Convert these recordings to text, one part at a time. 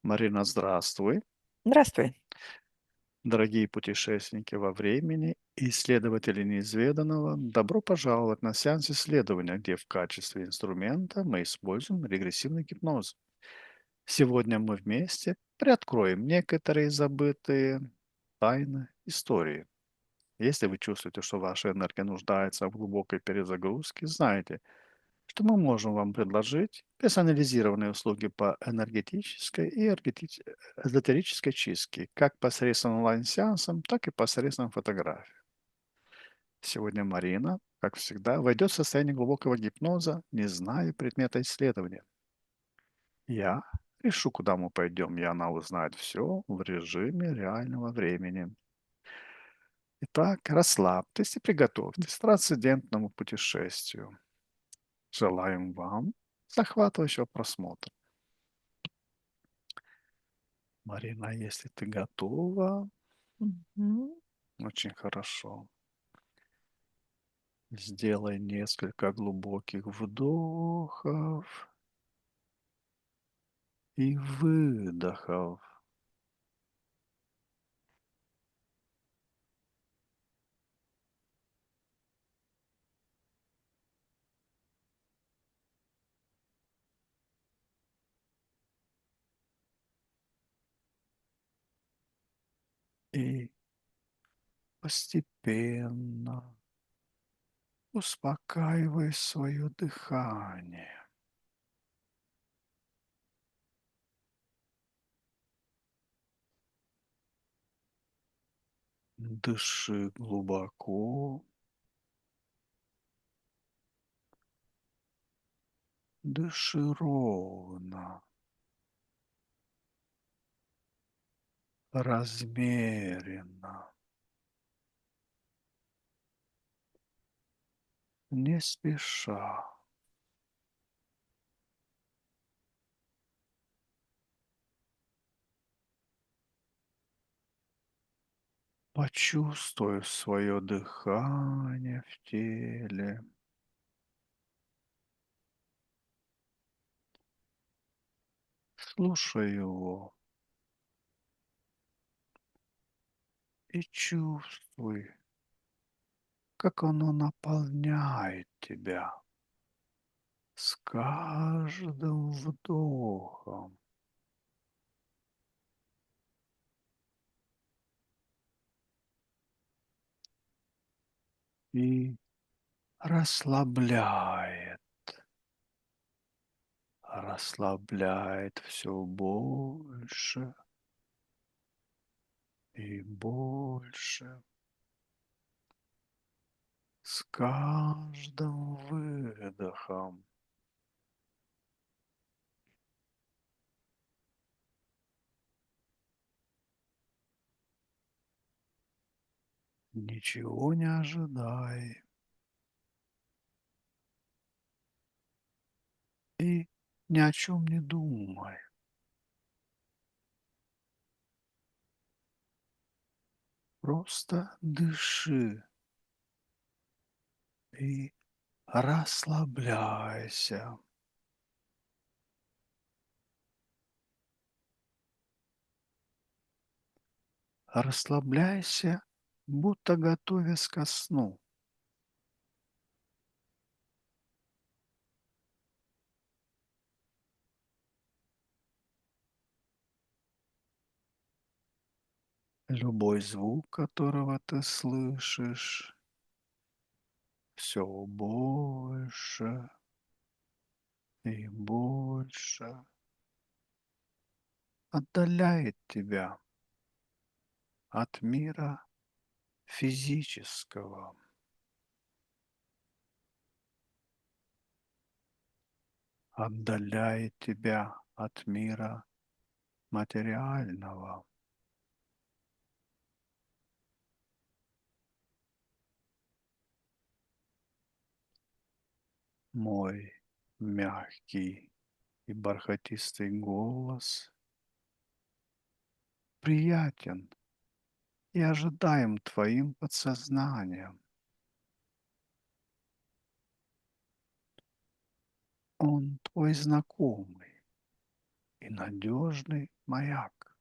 Марина, здравствуй. Здравствуй. Дорогие путешественники во времени и исследователи неизведанного, добро пожаловать на сеанс исследования, где в качестве инструмента мы используем регрессивный гипноз. Сегодня мы вместе приоткроем некоторые забытые тайны истории. Если вы чувствуете, что ваша энергия нуждается в глубокой перезагрузке, знайте, что мы можем вам предложить персонализированные услуги по энергетической и эзотерической чистке, как посредством онлайн-сеансов, так и посредством фотографий. Сегодня Марина, как всегда, войдет в состояние глубокого гипноза, не зная предмета исследования. Я решу, куда мы пойдем, и она узнает все в режиме реального времени. Итак, расслабьтесь и приготовьтесь к трансцендентному путешествию. Желаем вам захватывающего просмотра. Марина, если ты готова, Мгм. очень хорошо. Сделай несколько глубоких вдохов и выдохов. И постепенно успокаивай свое дыхание. Дыши глубоко, дыши ровно, размеренно, не спеша. Почувствуй свое дыхание в теле. Слушай его и чувствуй, как оно наполняет тебя с каждым вдохом. И расслабляет, расслабляет все больше и больше с каждым выдохом. Ничего не ожидай и ни о чем не думай. Просто дыши и расслабляйся. Расслабляйся, будто готовясь ко сну. Любой звук, которого ты слышишь, все больше и больше отдаляет тебя от мира физического, отдаляет тебя от мира материального. Мой мягкий и бархатистый голос приятен и ожидаем твоим подсознанием. Он твой знакомый, и надежный маяк.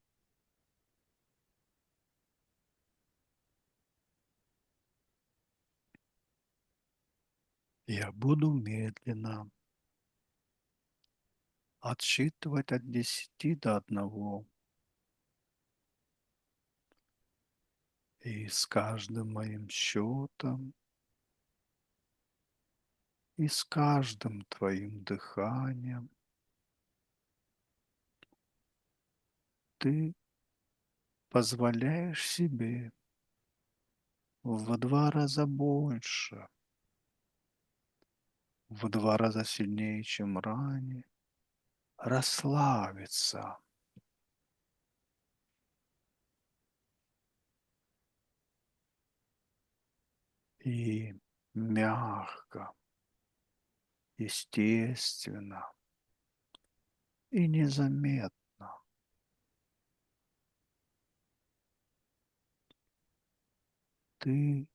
Я буду медленно отсчитывать от 10 до 1. И с каждым моим счетом, и с каждым твоим дыханием ты позволяешь себе в 2 раза больше, в 2 раза сильнее, чем ранее, расслабиться и мягко, естественно и незаметно ты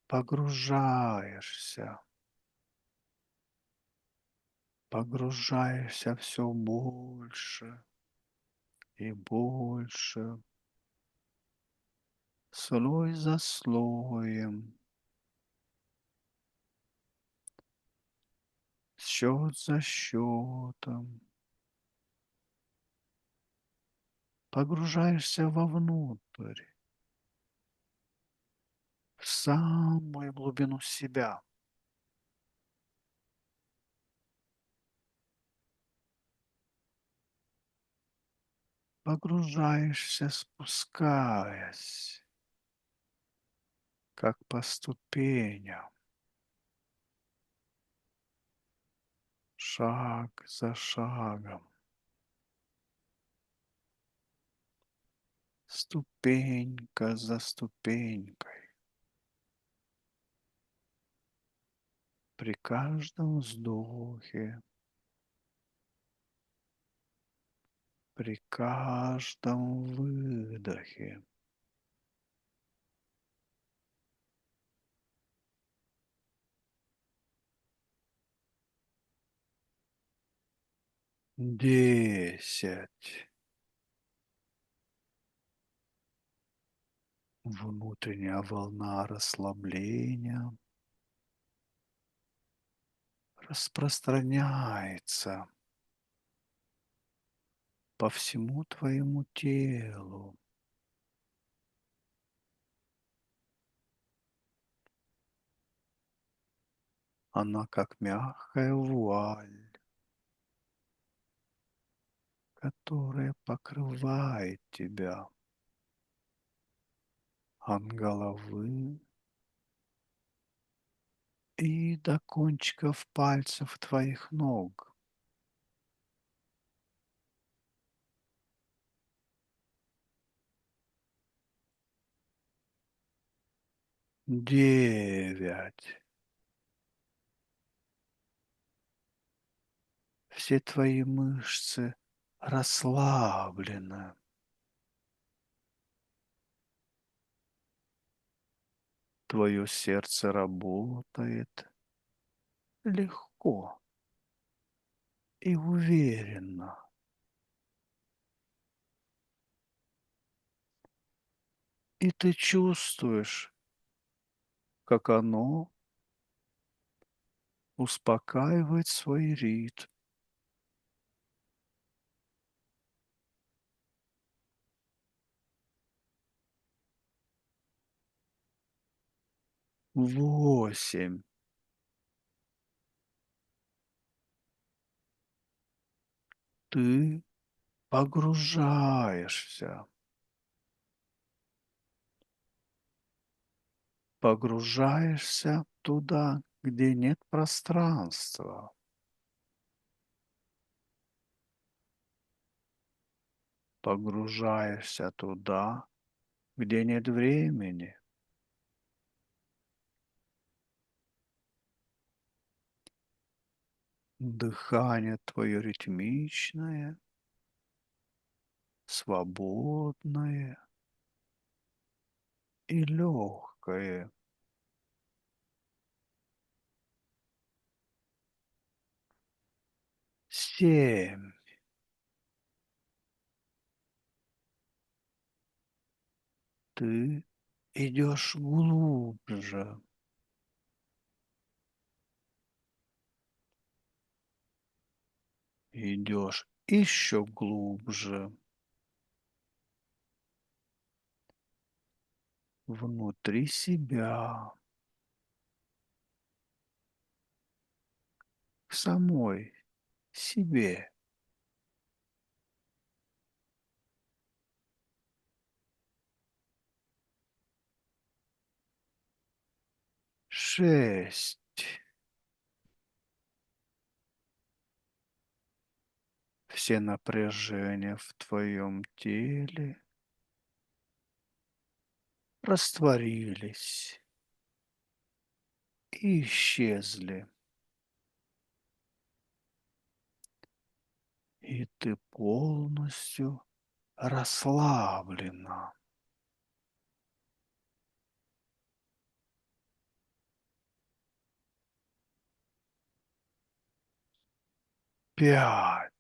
погружаешься, погружаешься все больше и больше, слой за слоем, счет за счетом, погружаешься вовнутрь, в самую глубину себя, погружаешься, спускаясь, как по ступеням, шаг за шагом, ступенька за ступенькой. При каждом вздохе, при каждом выдохе десять. Внутренняя волна расслабления распространяется по всему твоему телу. Она как мягкая вуаль, которая покрывает тебя от головы и до кончиков пальцев твоих ног. 9. Все твои мышцы расслаблены. Твое сердце работает легко и уверенно. И ты чувствуешь, как оно успокаивает свой ритм. 8. Ты погружаешься, погружаешься туда, где нет пространства. Погружаешься туда, где нет времени. Дыхание твое ритмичное, свободное и легкое. 7. Ты идешь глубже. Идешь еще глубже. Внутри себя. К самой себе. 6. Все напряжения в твоем теле растворились и исчезли. И ты полностью расслаблена. 5.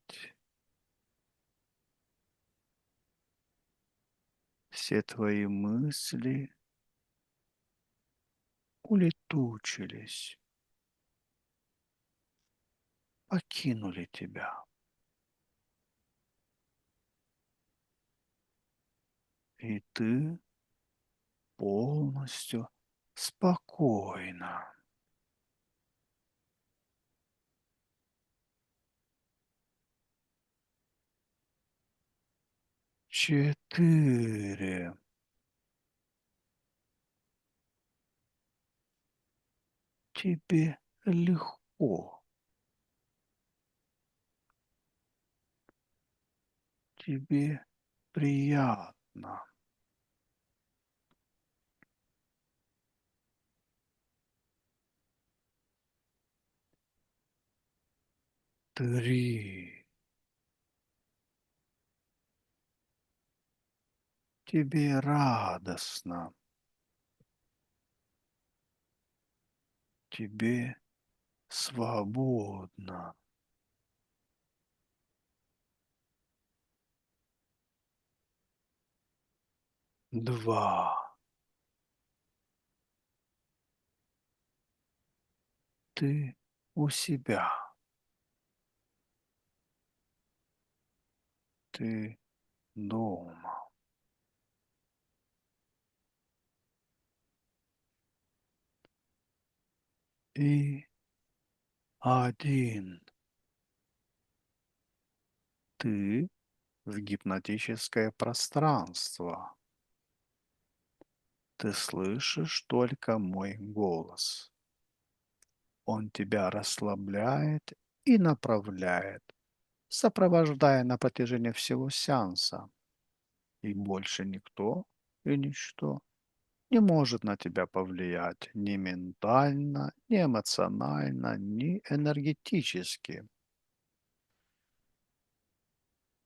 Все твои мысли улетучились, покинули тебя. И ты полностью спокойна. 4. Тебе легко. Тебе приятно. 3. Тебе радостно. Тебе свободно. 2. Ты у себя. Ты дома. И 1. Ты в гипнотическое пространство. Ты слышишь только мой голос. Он тебя расслабляет и направляет, сопровождая на протяжении всего сеанса. И больше никто и ничто не может на тебя повлиять ни ментально, ни эмоционально, ни энергетически.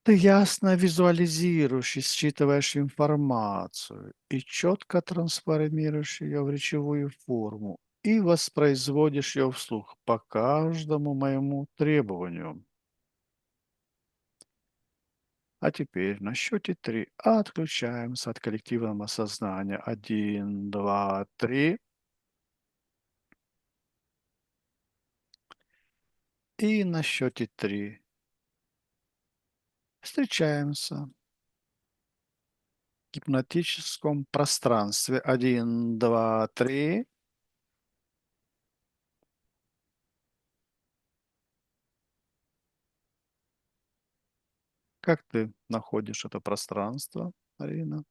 Ты ясно визуализируешь и считываешь информацию и четко трансформируешь ее в речевую форму и воспроизводишь ее вслух по каждому моему требованию. А теперь на счете 3 отключаемся от коллективного сознания. 1, 2, 3. И на счете 3 встречаемся в гипнотическом пространстве. 1, 2, 3. Как ты находишь это пространство, Арина?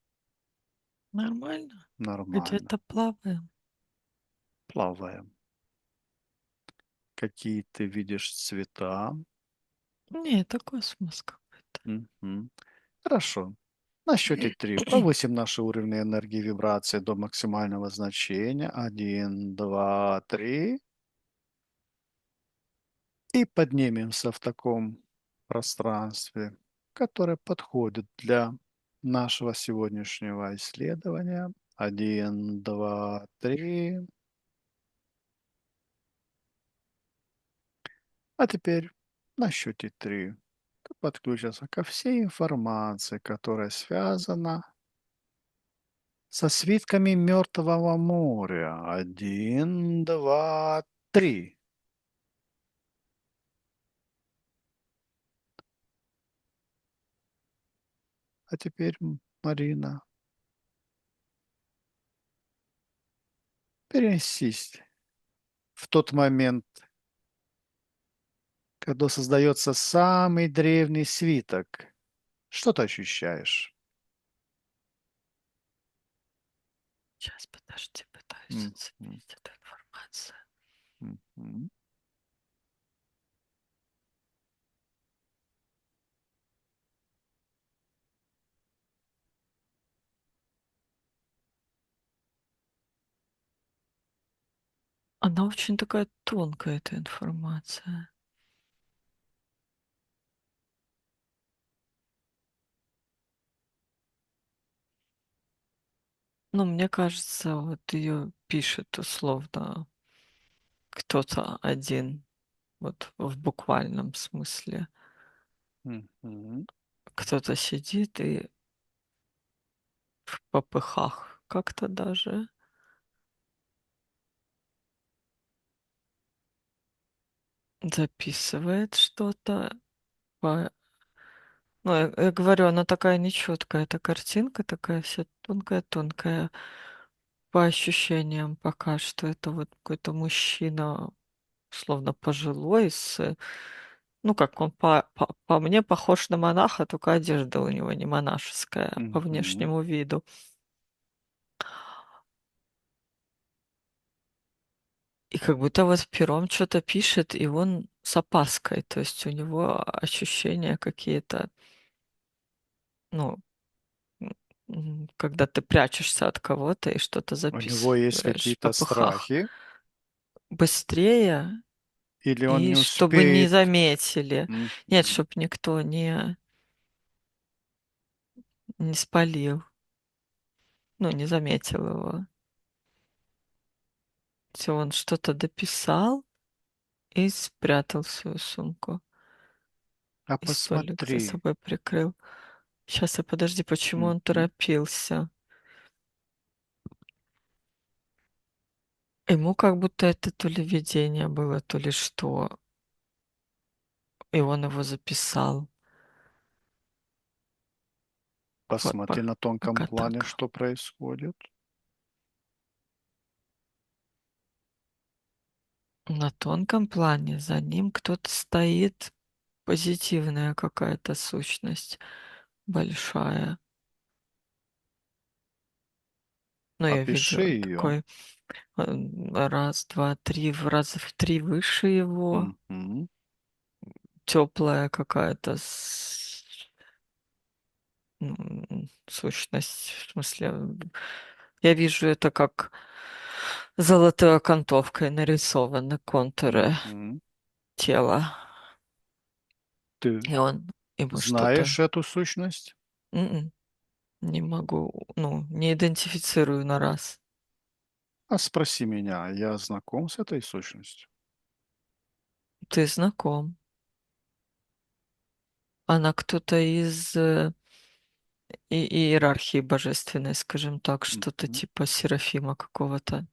Нормально. Нормально. Где-то плаваем. Плаваем. Какие ты видишь цвета? Не, это космос какой-то. Мгм. Хорошо. На счете 3 повысим наши уровни энергии и вибрации до максимального значения. 1, 2, 3. И поднимемся в таком пространстве, которое подходит для нашего сегодняшнего исследования. 1, 2, 3. А теперь на счете 3 ты подключишься ко всей информации, которая связана Со свитками Мертвого моря. Один, два, три. А теперь, Марина, перенесись в тот момент, когда создается самый древний свиток. Что ты ощущаешь? Сейчас, подожди, пытаюсь М, м, зацепить эту информацию. м. Она очень такая тонкая, эта информация. Ну, мне кажется, вот ее пишет условно кто-то один, вот в буквальном смысле. Мгм. Кто-то сидит и в попыхах как-то даже записывает что-то. По- Ну, я говорю, она такая нечеткая, эта картинка такая вся тонкая-тонкая. По ощущениям пока что это вот какой-то мужчина, условно пожилой, ну, как он по мне похож на монаха, только одежда у него не монашеская по Мгм. внешнему виду. И как будто вот пером что-то пишет, и он с опаской. То есть у него ощущения какие-то, ну, когда ты прячешься от кого-то и что-то У него есть записываешь в какие-то попыхах. страхи, Быстрее, или он и не чтобы не успеет? заметили. Нет, Мгм. чтобы никто не спалил, ну, не заметил его. Всё, он что-то дописал и спрятал в свою сумку. А И столик за посмотри. собой прикрыл. Сейчас, подожди, почему он Мгм. торопился? Ему как будто это то ли видение было, то ли что, и он его записал. Вот Посмотри на тонком пока плане, так. что происходит. На тонком плане за ним кто-то стоит, позитивная какая-то сущность большая. Ну, я Опиши видела ее. такой, раз, два, три, в раза в 3 выше его. Мгм. Теплая какая-то сущность. В смысле, я вижу это как золотой окантовкой нарисованы контуры Мгм. тела. Ты И он ему что-то знаешь эту сущность? м-м, не могу, ну, не идентифицирую на раз. А спроси меня, я знаком с этой сущностью? Ты знаком. Она кто-то из иерархии божественной, скажем так, что-то Мгм. типа Серафима какого-то.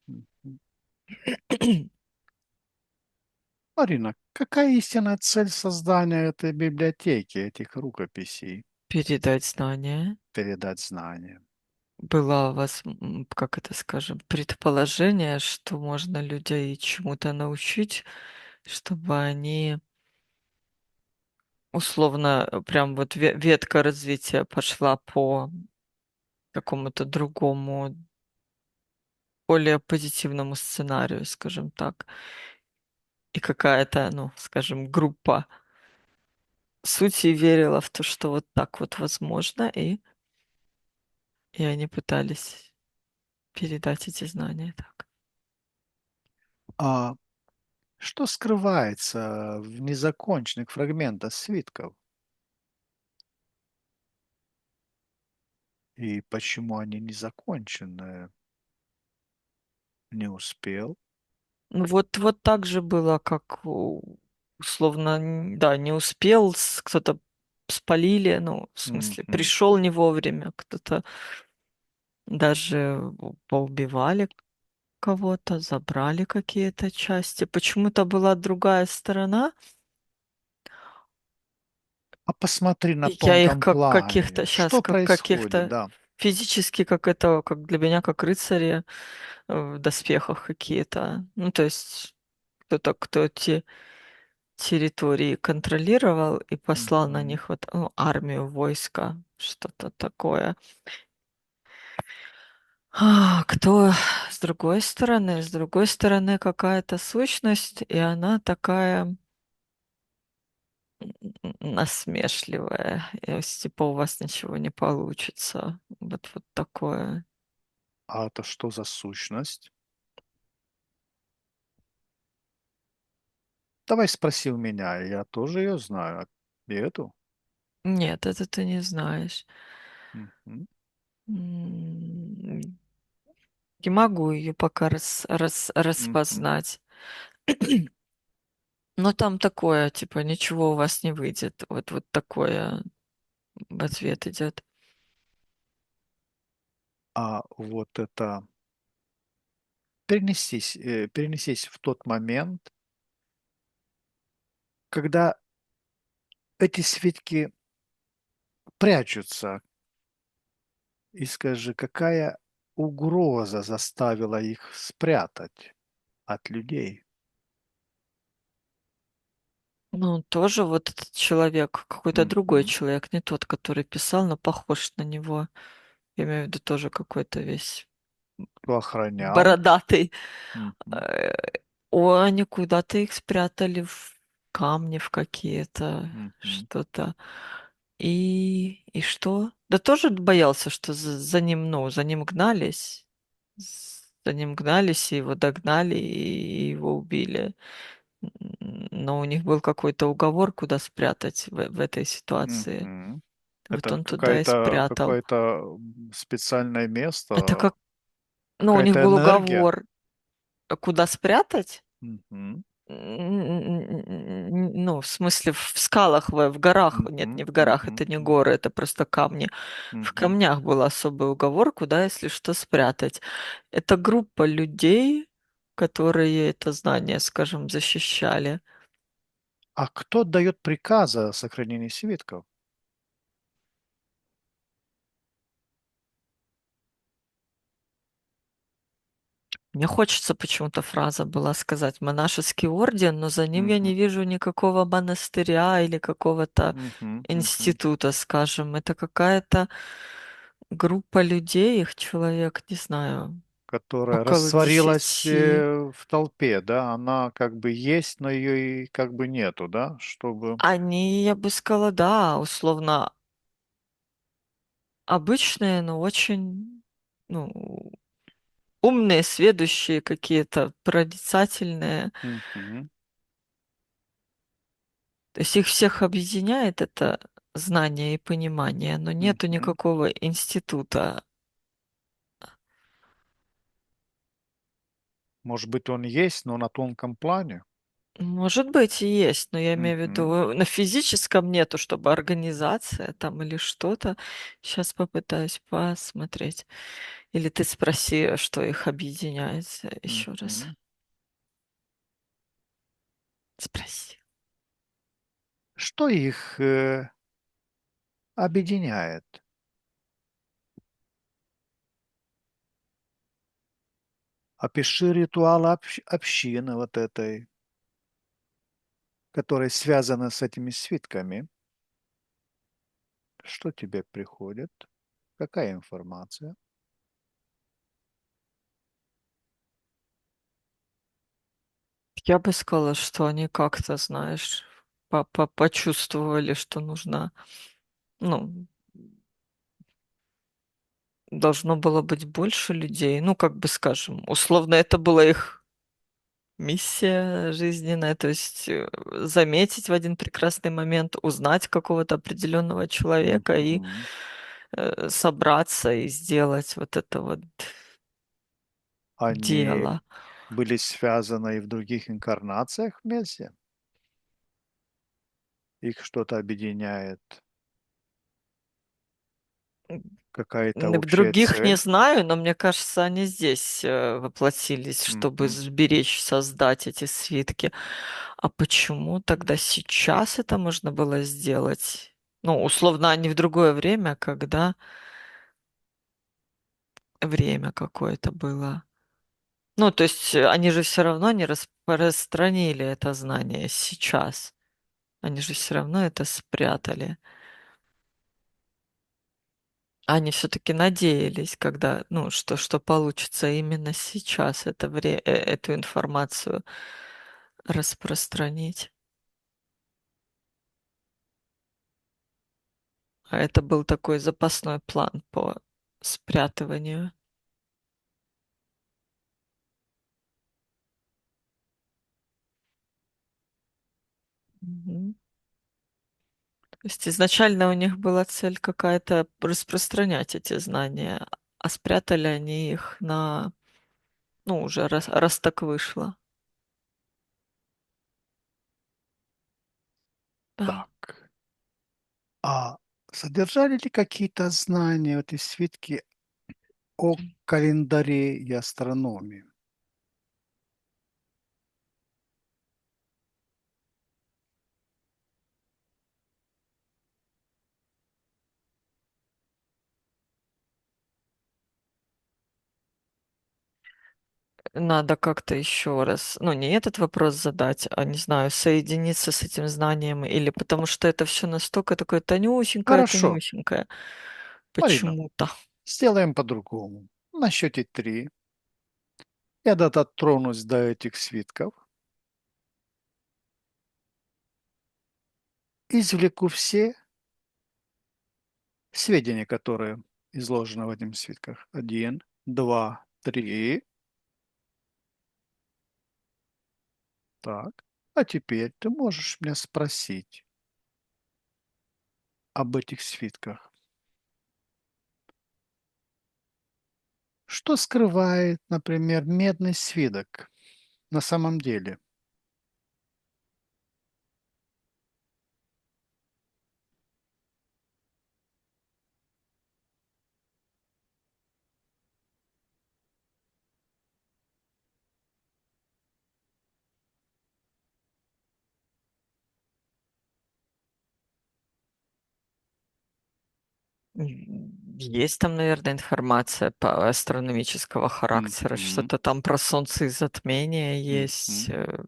Мгм. Марина, какая истинная цель создания этой библиотеки, этих рукописей? Передать знания. Передать знания. Было у вас, как это скажем, предположение, что можно людей чему-то научить, чтобы они условно, прям вот ветка развития пошла по какому-то другому, более позитивному сценарию, скажем так. И какая-то, ну, скажем, группа сути верила в то, что вот так вот возможно, и они пытались передать эти знания так. А что скрывается в незаконченных фрагментах свитков? И почему они не закончены? Не успел? Ну вот так же было, как условно, да, не успел, кто-то спалили, ну, в смысле, Мгм. пришел не вовремя, кто-то Даже поубивали кого-то, забрали какие-то части. Почему-то была другая сторона, А посмотри на и я их тонком как каких-то плане. сейчас, Что как происходит, каких-то да? физически, как это, как для меня, как рыцари в доспехах какие-то. Ну, то есть кто-то, кто те территории контролировал и послал на Мгм. них вот, ну, армию, войска, что-то такое. Кто с другой стороны какая-то сущность, и она такая насмешливая. И типа у вас ничего не получится. Вот такое. А это что за сущность? Давай спроси у меня, я тоже ее знаю. И эту? Нет, это ты не знаешь. Мгм. М, Не могу ее пока Мгм. распознать. Но там такое, типа, ничего у вас не выйдет. Вот такое в ответ идет. А вот это перенесись в тот момент, когда эти свитки прячутся, и скажи, какая угроза заставила их спрятать от людей? Ну, тоже вот этот человек, какой-то другой Мгм. человек, не тот, который писал, но похож на него. Я имею в виду тоже какой-то весь Кто охранял? бородатый. Мгм. Э, Они куда-то их спрятали в камни в какие-то, Мгм. что-то. И что? Да тоже боялся, что за ним, ну, за ним гнались. За ним гнались, и его догнали, и его убили. Но у них был какой-то уговор, куда спрятать в этой ситуации. Мгм. Вот Это он туда и спрятал. какое-то специальное Это место, как, ну, у них какая-то был энергия. уговор, куда спрятать. Мгм. Ну, в смысле, в скалах, в горах. Нет, Мгм. не в горах, Мгм. это не Мгм. горы, это просто камни. В Мгм. камнях был особый уговор, куда, если что, спрятать. Это группа людей, которые это знание, скажем, защищали. А кто дает приказы о сохранении свитков? Мне хочется почему-то фраза была сказать «монашеский орден», но за ним я Мгм. не вижу никакого монастыря или какого-то Мгм. Мгм. института, скажем. Это какая-то группа людей, их человек, не знаю, Которая около растворилась 10. в толпе, да? Она как бы есть, но ее и как бы нету, да? Чтобы... Они, я бы сказала, да, условно обычные, но очень, ну, умные, сведущие какие-то, проницательные. Мгм. То есть их всех объединяет это знание и понимание, но нету Мгм. никакого института. Может быть, он есть, но на тонком плане? Может быть, и есть, но я имею в Мгм. виду, на физическом нету, чтобы организация там или что-то. Сейчас попытаюсь посмотреть. Или ты спроси, что их объединяет еще раз. Мгм. Спроси. Что их объединяет? Опиши ритуал общины вот этой, которая связана с этими свитками. Что тебе приходит? Какая информация? Я бы сказала, что они как-то, знаешь, почувствовали, что нужно, ну, должно было быть больше людей. Ну, как бы скажем, условно, это была их миссия жизненная, то есть заметить в один прекрасный момент, узнать какого-то определенного человека и Мгм. собраться и сделать вот это вот Они дело. были связаны и в других инкарнациях вместе? Их что-то объединяет? Какая-то В общая других не цель? знаю, но мне кажется, они здесь воплотились, чтобы Мгм. сберечь, создать эти свитки. А почему тогда сейчас это можно было сделать? Ну, условно, не в другое время, когда время какое-то было. Ну, то есть они же все равно не распространили это знание сейчас. Они же все равно это спрятали. Они все-таки надеялись, когда, ну, что получится именно сейчас эту информацию распространить. А это был такой запасной план по спрятыванию. Мгм. То есть изначально у них была цель какая-то распространять эти знания, а спрятали они их на, ну, уже раз так вышло. Да. Так. А содержали ли какие-то знания в этой свитке о календаре и астрономии? Надо как-то еще раз, ну, не этот вопрос задать, а, не знаю, соединиться с этим знанием, или потому что это все настолько такое тонюсенькое, Хорошо, тонюсенькое. Марина, Почему-то. сделаем по-другому. На счете три я дотронусь до этих свитков, извлеку все сведения, которые изложены в этих свитках. Один, два, три. Так. А теперь ты можешь меня спросить об этих свитках. Что скрывает, например, медный свиток на самом деле? Есть там, наверное, информация по астрономического характера, Мгм, что-то там про солнце и затмение есть. мгм.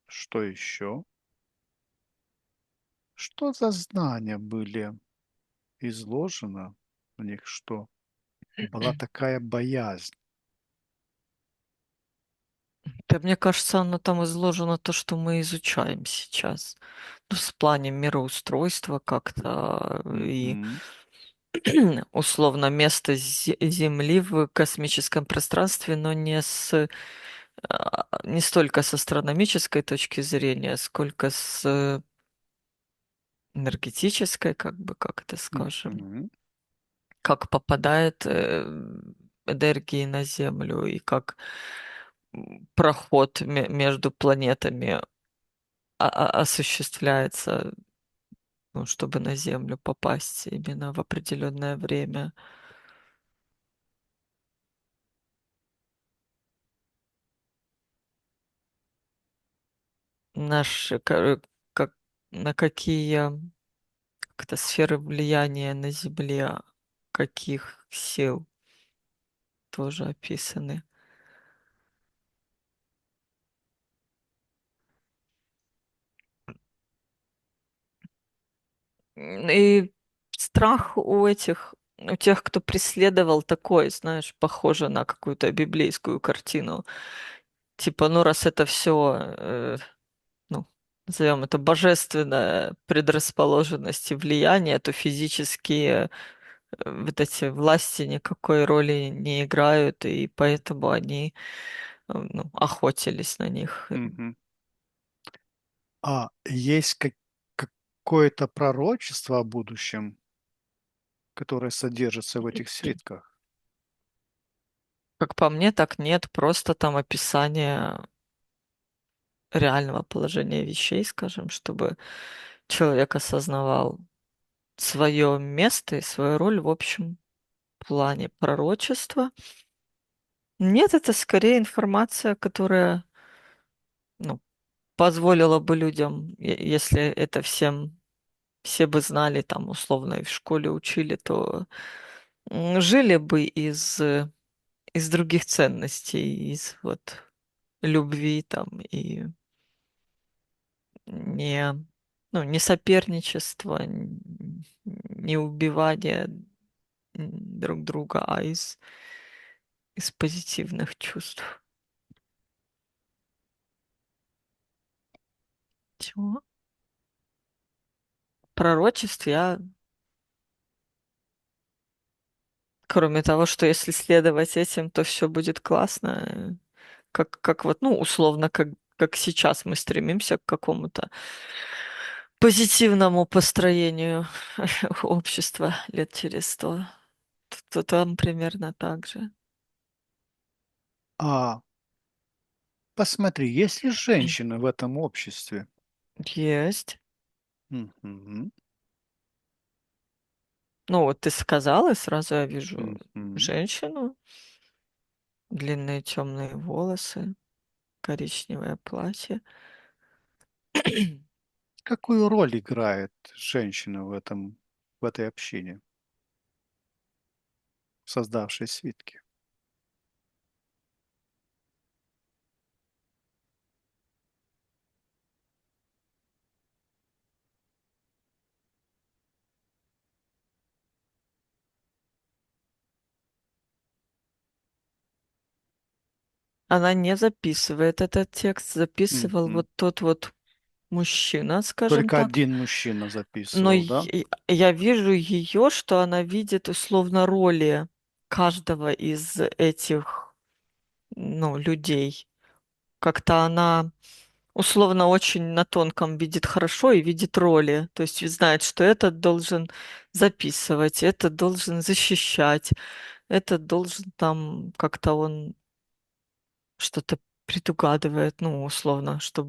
Что еще? Что за знания были изложены в них, что была такая боязнь? Да, мне кажется, оно там изложено то, что мы изучаем сейчас. Ну, в плане мироустройства как-то и Мгм, условно место Земли в космическом пространстве, но не столько с астрономической точки зрения, сколько с энергетической, как бы, как это скажем, мгм, как попадает энергии на Землю и как проход между планетами осуществляется, ну, чтобы на Землю попасть именно в определенное время. Наши, как, на какие как-то сферы влияния на Земле, каких сил тоже описаны. И страх у тех, кто преследовал, такой, знаешь, похоже на какую-то библейскую картину. Типа, ну, раз это все, ну, назовем это божественная предрасположенность и влияние, то физические вот эти власти никакой роли не играют, и поэтому они, ну, охотились на них. мгм. А есть какое-то пророчество о будущем, которое содержится в этих свитках? Как по мне, так нет, просто там описание реального положения вещей, скажем, чтобы человек осознавал. свое место и свою роль в общем плане пророчества. Нет, это скорее информация, которая, ну, позволила бы людям, если это все бы знали, там, условно, и в школе учили, то жили бы из других ценностей, из вот любви там и не, ну, не соперничества, не убивания друг друга, а из позитивных чувств. Чего? Пророчеств я, кроме того, что если следовать этим, то все будет классно, как вот, ну, условно, как сейчас мы стремимся к какому-то позитивному построению общества лет через 100, то там примерно так же. А посмотри, есть ли женщины в этом обществе? Есть. Мгм, Ну, вот ты сказала, и сразу я вижу мгм. женщину, длинные темные волосы, коричневое платье. Какую роль играет женщина в этой общине, создавшей свитки? Она не записывает этот текст, записывал Мгм. вот тот вот мужчина, скажем Только так. один мужчина Но записывал, да? я вижу ее, что она видит условно роли каждого из этих, ну, людей. Как-то она условно очень на тонком видит хорошо и видит роли. То есть знает, что этот должен записывать, этот должен защищать, этот должен там как-то он что-то предугадывает, ну, условно, что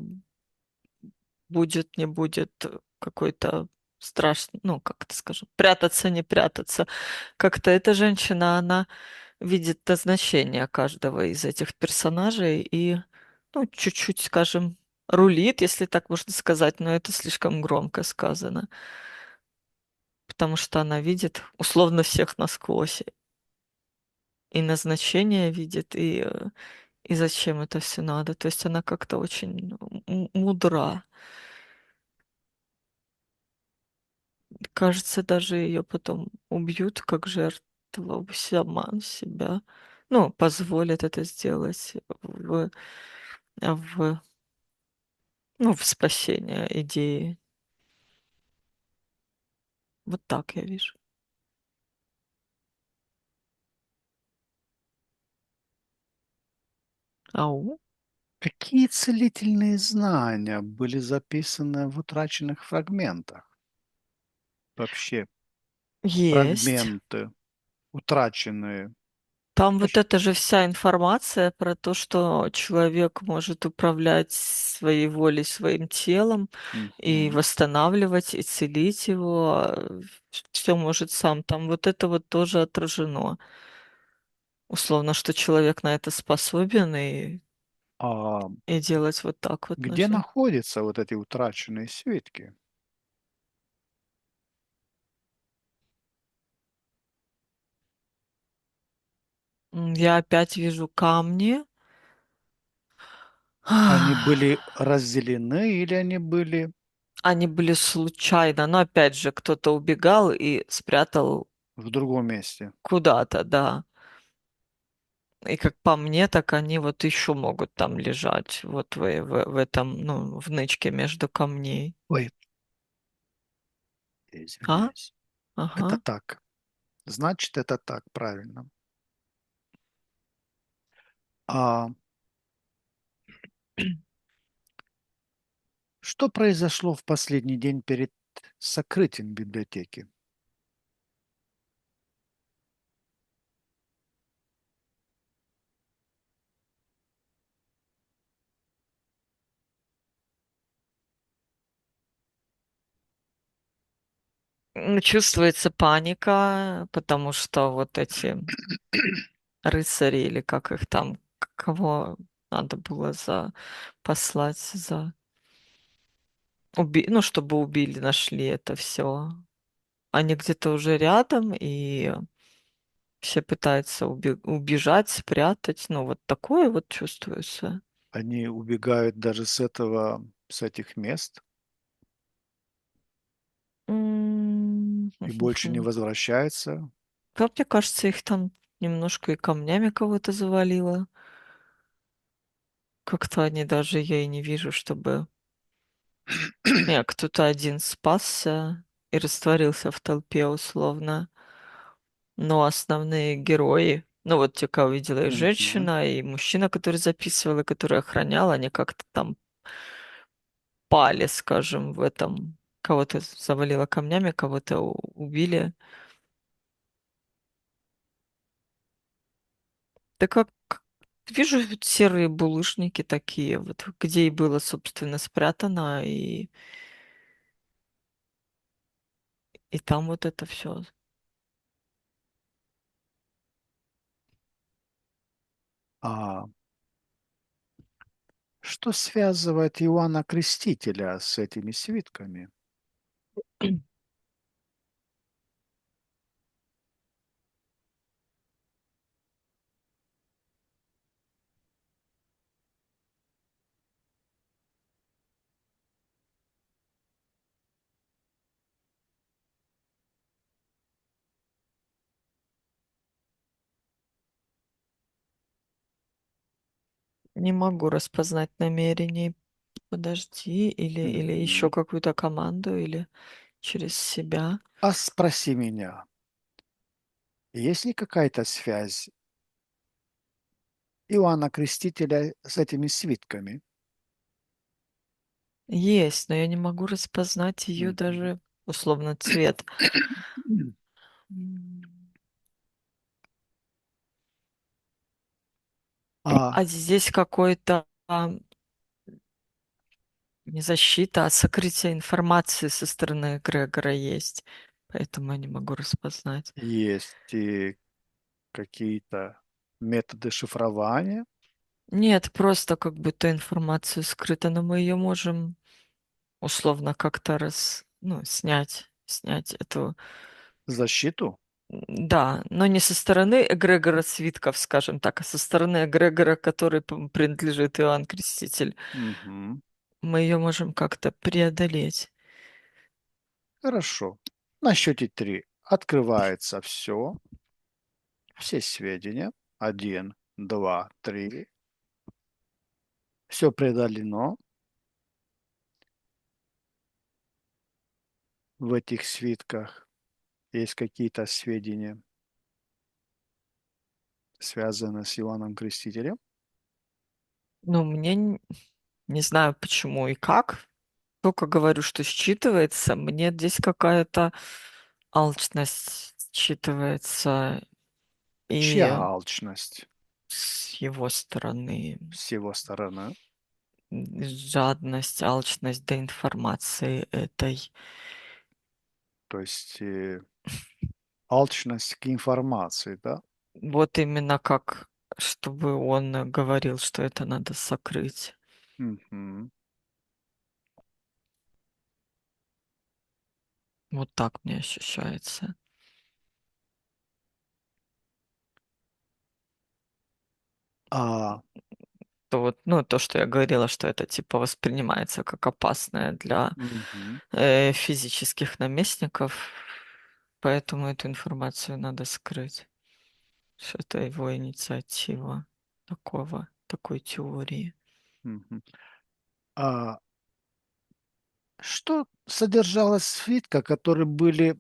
будет, не будет какой-то страшный, ну, как это скажем, прятаться, не прятаться. Как-то эта женщина, она видит назначение каждого из этих персонажей и, ну, чуть-чуть, скажем, рулит, если так можно сказать, но это слишком громко сказано, потому что она видит условно всех насквозь, и назначение видит, и зачем это все надо. То есть она как-то очень мудра. Кажется, даже ее потом убьют как жертву, сама себя. Ну, позволят это сделать в, ну, в спасение идеи. Вот так я вижу. Ау. Какие целительные знания были записаны в утраченных фрагментах? Вообще, Есть. фрагменты, утраченные. Там вот Поч- это же вся информация про то, что человек может управлять своей волей, своим телом и Мгм. восстанавливать, и целить его. Все может сам. Там вот это вот тоже отражено. Условно, что человек на это способен А и делать вот так вот где нужно. находятся вот эти утраченные свитки? Я опять вижу камни. Они были разделены или они были Они были случайно, но опять же, кто-то убегал и спрятал в другом месте? куда-то, да. И как по мне, так они вот еще могут там лежать, вот в этом, ну, в нычке между камней. Ой, я А? извиняюсь. Это Ага. так. Значит, это так, правильно. А что произошло в последний день перед сокрытием библиотеки? Чувствуется паника, потому что вот эти рыцари, или как их там, кого надо было послать ну, чтобы убили, нашли это все. Они где-то уже рядом, и все пытаются убежать, спрятать. Ну, вот такое вот чувствуется. Они убегают даже с этих мест М, и больше не возвращаются. Да, мне кажется, их там немножко и камнями кого-то завалило. Как-то они даже я и не вижу, чтобы... Не, кто-то один спасся и растворился в толпе условно. Но основные герои, ну вот те, кого видела и Мгм. женщина, и мужчина, который записывал, и который охранял, они как-то там пали, скажем, в этом. Кого-то завалило камнями, кого-то убили. Да как вижу вот серые булыжники такие, вот где и было, собственно, спрятано, и там вот это все. А что связывает Иоанна Крестителя с этими свитками? Не могу распознать намерений. Подожди, или еще Мгм. какую-то команду, или через себя. А спроси меня, есть ли какая-то связь Иоанна Крестителя с этими свитками? Есть, но я не могу распознать ее Мгм. даже условно цвет. М. А, А здесь какой-то не защита, а сокрытие информации со стороны Грегора есть. Поэтому я не могу распознать. есть и какие-то методы шифрования, Нет, просто как будто информация скрыта, но мы ее можем условно как-то ну, снять эту. защиту? Да, но не со стороны эгрегора свитков, скажем так, а со стороны эгрегора, который принадлежит Иоанн Креститель. Мгм. Мы ее можем как-то преодолеть. Хорошо. На счете 3 открывается все сведения. Один, два, три. Все преодолено. В этих свитках есть какие-то сведения, связанные с Иоанном Крестителем. Ну, не знаю почему и как, только говорю, что считывается. Мне здесь какая-то алчность считывается Чья и алчность с его стороны с его стороны? жадность, алчность до информации этой. То есть алчность к информации, да? Вот именно как, чтобы он говорил, что это надо сокрыть. Мгм. Вот так мне ощущается. А, То вот, ну, то, что я говорила, что это типа воспринимается как опасное для мгм, физических наместников, поэтому эту информацию надо скрыть, что это его инициатива такой теории. мгм. А что содержалось в свитках, которые были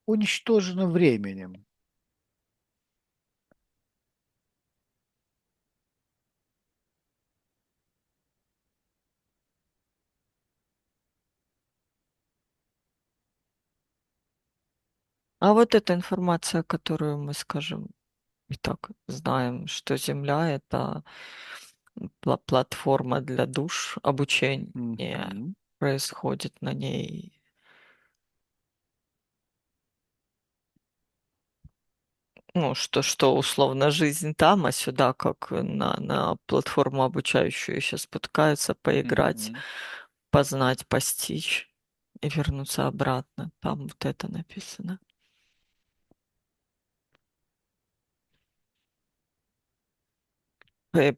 уничтожены временем? А вот эта информация, которую мы, скажем, и так знаем, что Земля — это платформа для душ, обучение Мгм. происходит на ней. Ну, что условно жизнь там, а сюда как на платформу обучающую еще спускаются, поиграть, Мгм. познать, постичь и вернуться обратно. Там вот это написано.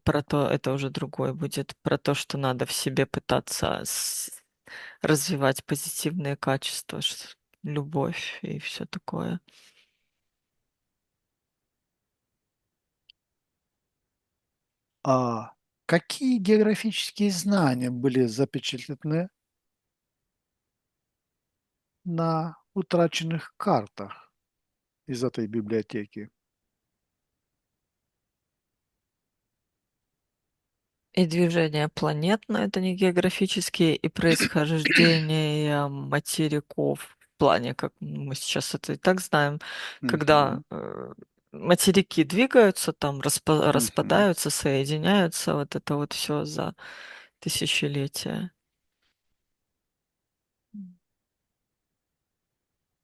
Про то, это уже другой будет, про то, что надо в себе пытаться развивать позитивные качества, любовь и все такое. А какие географические знания были запечатлены на утраченных картах из этой библиотеки? И движение планет, но это не географические, и происхождение материков в плане, как мы сейчас это и так знаем, когда Мгм. материки двигаются, там Мгм. распадаются, соединяются, вот это вот все за тысячелетия.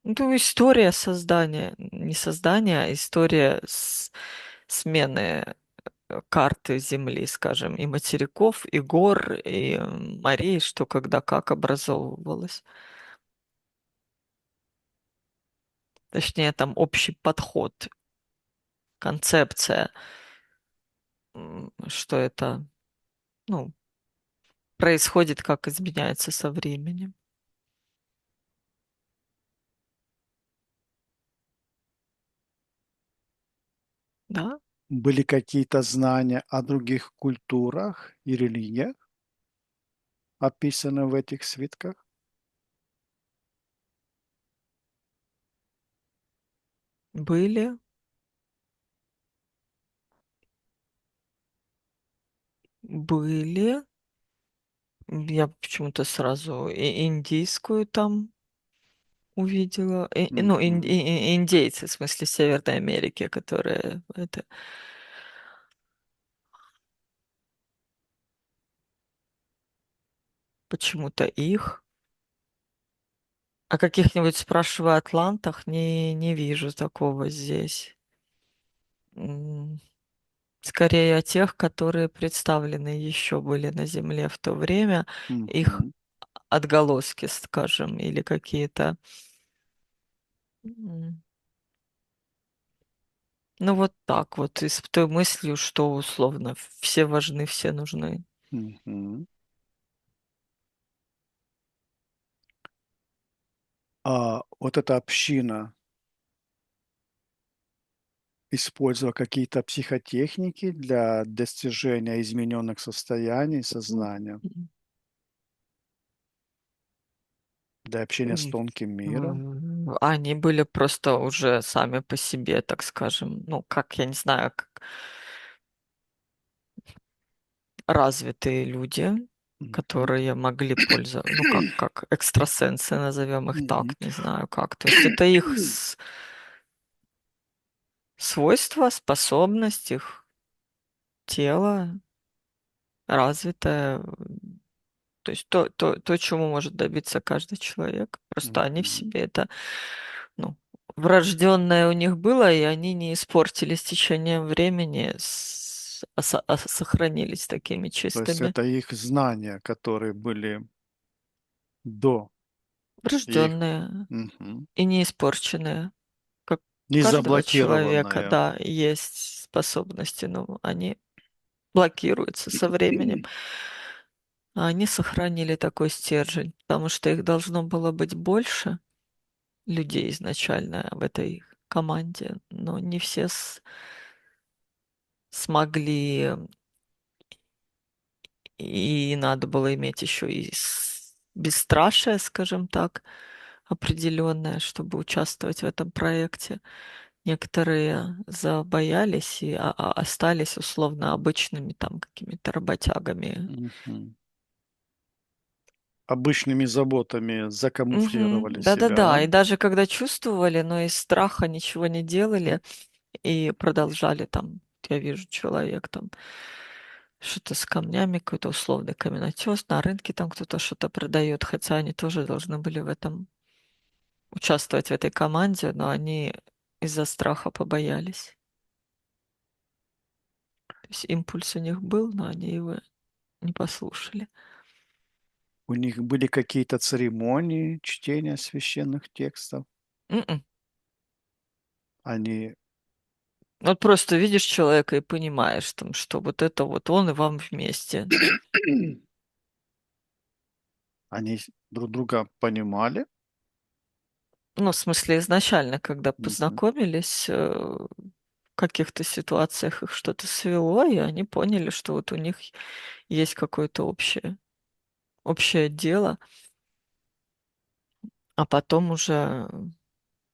Ну, история создания, не создания, а история смены карты Земли, скажем, и материков, и гор, и морей, что когда как образовывалось. Точнее, там общий подход, концепция, что это, ну, происходит, как изменяется со временем. Да, Были какие-то знания о других культурах и религиях, описаны в этих свитках? были, были. Я почему-то сразу и индийскую там увидела. Ну, Мгм. индейцы, в смысле Северной Америки, которые это почему-то их. О каких-нибудь, спрашиваю, атлантах не вижу такого здесь. М, Скорее о тех, которые представлены еще были на Земле в то время, их Мгм. отголоски, скажем, или какие-то. м, Ну вот так вот, и с той мыслью, что условно все важны, все нужны. Мгм. А вот эта община использовала какие-то психотехники для достижения измененных состояний М, сознания, м, для общения с м, тонким миром? Они были просто уже сами по себе, так скажем, ну, как, я не знаю, как развитые люди, Мгм. которые могли пользоваться, ну, как экстрасенсы, назовем их Мгм. так, не знаю как. То есть это их свойства, способность, их тело развитое. То есть то, чему может добиться каждый человек. Просто они в Мгм. себе это, ну, врожденное у них было, и они не испортились с течением времени, сохранились такими То есть чистыми. это их знания, которые были до их, Врожденные мгм, и не испорченные. Как у не каждого человека, заблокированные. да, есть способности, но они блокируются со временем. А они сохранили такой стержень, потому что их должно было быть больше людей изначально в этой команде, но не все смогли, и надо было иметь еще и бесстрашие, скажем так, определенное, чтобы участвовать в этом проекте. Некоторые забоялись и остались условно обычными там какими-то работягами. Мгм. Обычными заботами Мгм. закамуфлировали себя. Да-да-да. И даже когда чувствовали, но из страха ничего не делали и продолжали там, я вижу, человек там что-то с камнями, какой-то условный каменотес, на рынке там кто-то что-то продает, хотя они тоже должны были в этом участвовать в этой команде, но они из-за страха побоялись. То есть импульс у них был, но они его не послушали. У них были какие-то церемонии чтения священных текстов. М-м. Они, Вот просто видишь человека и понимаешь, там, что вот это вот он и вам вместе. они друг друга понимали. Ну, в смысле, изначально, когда Мгм. познакомились, в каких-то ситуациях их что-то свело, и они поняли, что вот у них есть какое-то общее дело, а потом уже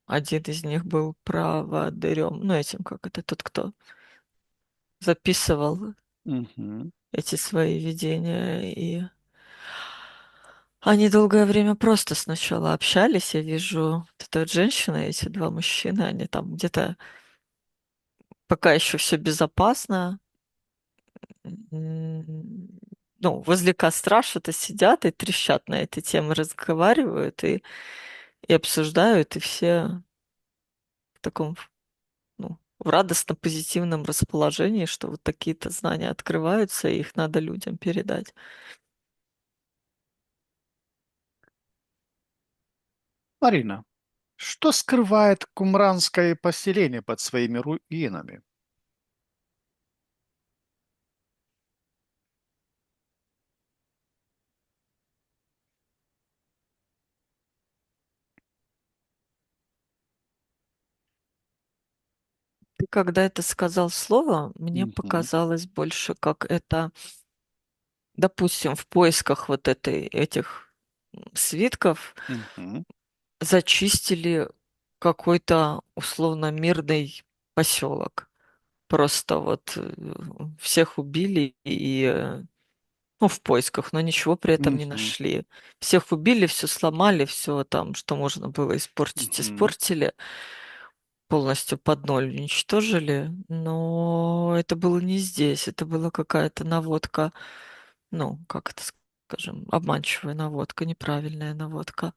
один из них был проводырем, ну, этим, как это, тот, кто записывал Мгм. эти свои видения, и они долгое время просто сначала общались. Я вижу, вот эта вот женщина, эти два мужчины, они там где-то пока еще все безопасно, м, ну, возле костра что-то сидят и трещат на этой теме, разговаривают и обсуждают, и все в таком, ну, в радостно-позитивном расположении, что вот такие-то знания открываются, и их надо людям передать. Марина, что скрывает кумранское поселение под своими руинами? Ты когда это сказал слово, мне Мгм. показалось больше, как это, допустим, в поисках вот этих свитков Мгм. зачистили какой-то условно мирный поселок. Просто вот всех убили ну, в поисках, но ничего при этом не Мгм. нашли. Всех убили, все сломали, все там, что можно было испортить, Мгм. испортили, полностью под ноль уничтожили. Но это было не здесь, это была какая-то наводка, ну, как это скажем, обманчивая наводка, неправильная наводка.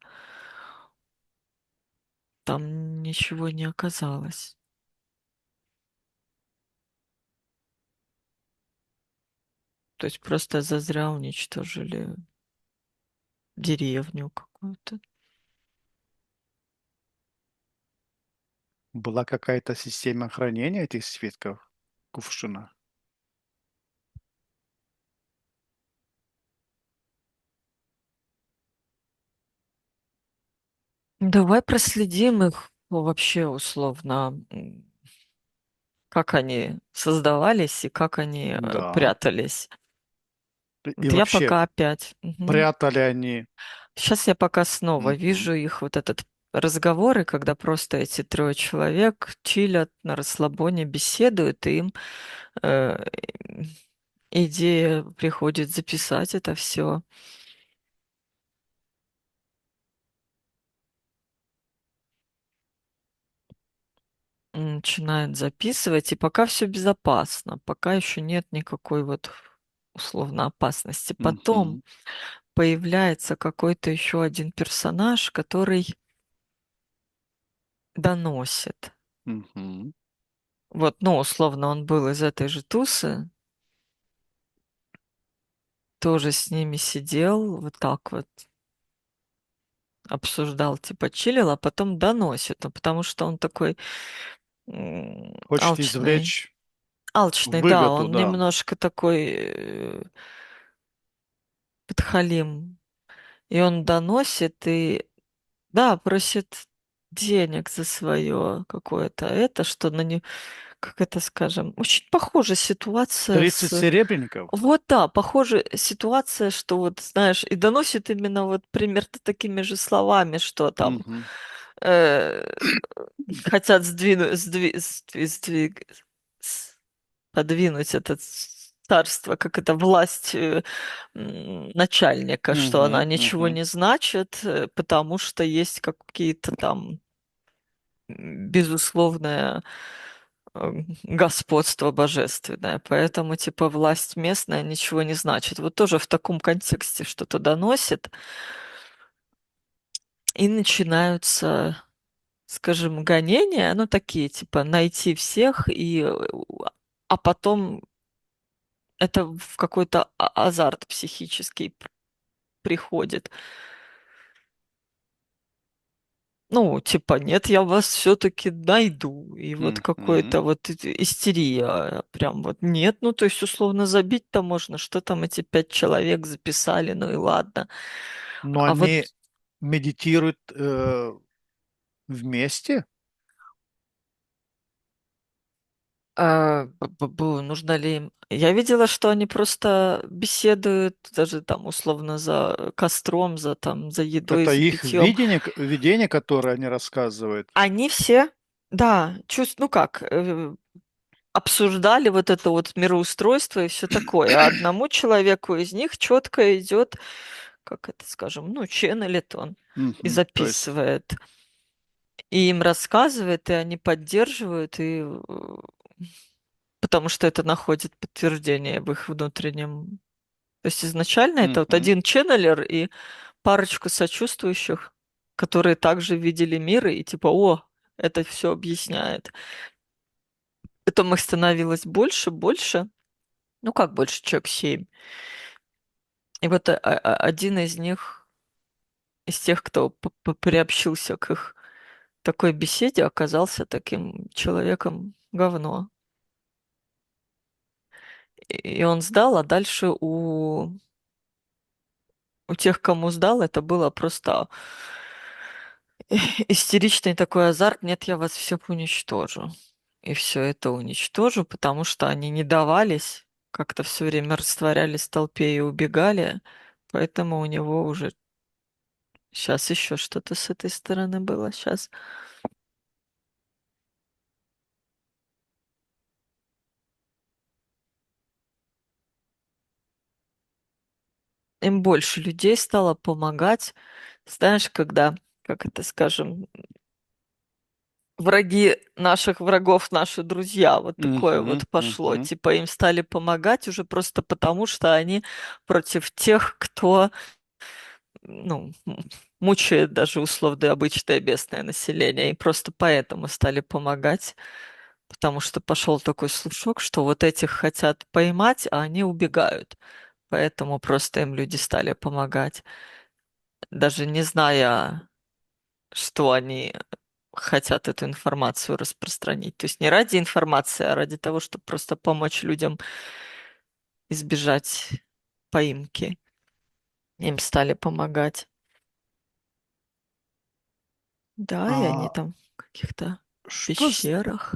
Там ничего не оказалось. То есть просто зазря уничтожили деревню какую-то. Была какая-то система хранения этих свитков кувшина? Давай проследим их, ну, вообще условно, как они создавались и как они Да. прятались. И Вот я вообще, пока опять. прятали они... Сейчас я пока снова Мгм. вижу их вот этот разговоры, когда просто эти трое человек чилят на расслабоне, беседуют, и им э, идея приходит записать это все. Начинает записывать, и пока все безопасно, пока еще нет никакой вот условно опасности. Потом Мгм. появляется какой-то еще один персонаж, который доносит. Мгм. Вот, ну, условно, он был из этой же тусы, тоже с ними сидел, вот так вот обсуждал, типа чилил, а потом доносит, ну, потому что он такой Хочет алчный. извлечь Алчный, да, выгоду, он да. немножко такой подхалим. И он доносит, и да, просит денег за свое какое-то это, что на не, как это скажем, очень похожа ситуация 30 с... серебряников? Вот да, похожа ситуация, что вот, знаешь, и доносит именно вот примерно такими же словами, что там Мгм. э, хотят с- подвинуть это царство, как это власть начальника, что она Мгм. ничего Мгм. не значит, потому что есть какие-то там безусловное господство божественное. Поэтому, типа, власть местная ничего не значит. Вот тоже в таком контексте что-то доносит, и начинаются скажем, гонения, ну, такие, типа, найти всех, а потом это в какой-то азарт психический приходит. Ну, типа, нет, я вас все-таки найду. И вот Мгм. какой-то вот истерия. Прям вот нет. Ну, то есть, условно, забить-то можно. Что там эти 5 человек записали, ну и ладно. Но А вот они медитируют вместе? нужно ли им... Я видела, что они просто беседуют даже там условно за костром, за едой, Это за их питьем. видение, видение, которое они рассказывают? Они все, да, ну как, обсуждали вот это вот мироустройство и все такое. А одному человеку из них четко идет, как это скажем, ну, ченнелит он и Мгм. То есть, записывает. И им рассказывает, и они поддерживают, потому что это находит подтверждение в их внутреннем. То есть изначально это вот мгм. один ченнелер и парочку сочувствующих, которые также видели мир и типа, о, это все объясняет. Потом их становилось больше, больше. Ну как больше, человек 7. И вот один из них, из тех, кто приобщился к их такой беседе, оказался таким человеком говно. И он сдал, а дальше у тех, кому сдал, это было просто истеричный такой азарт. Нет, я вас всех уничтожу. И все это уничтожу, потому что они не давались, как-то все время растворялись в толпе и убегали. Поэтому у него уже сейчас еще что-то с этой стороны было. Сейчас им больше людей стало помогать. Знаешь, когда, как это скажем, враги наших врагов, наши друзья, вот такое Мгм. вот пошло. Мгм. Типа им стали помогать уже просто потому, что они против тех, кто, ну, мучает даже условно обычное местное население. И просто поэтому стали помогать, потому что пошел такой слушок, что вот этих хотят поймать, а они убегают. Поэтому просто им люди стали помогать, даже не зная, что они хотят эту информацию распространить. То есть не ради информации, а ради того, чтобы просто помочь людям избежать поимки. Им стали помогать. Да, и они А там в каких-то что пещерах.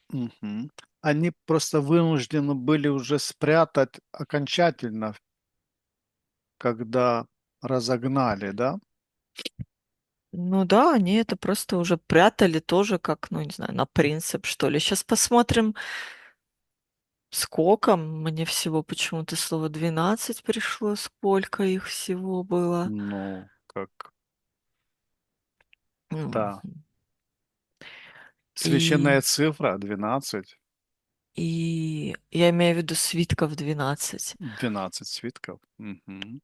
Мгм. Они просто вынуждены были уже спрятать окончательно, когда разогнали, да? Ну да, они это просто уже прятали тоже как, ну не знаю, на принцип, что ли. Сейчас посмотрим, сколько. Мне всего почему-то слово 12 пришло, сколько их всего было. Ну, как, М. да. И Священная цифра 12, И я имею в виду свитков 12. 12 свитков. Мгм.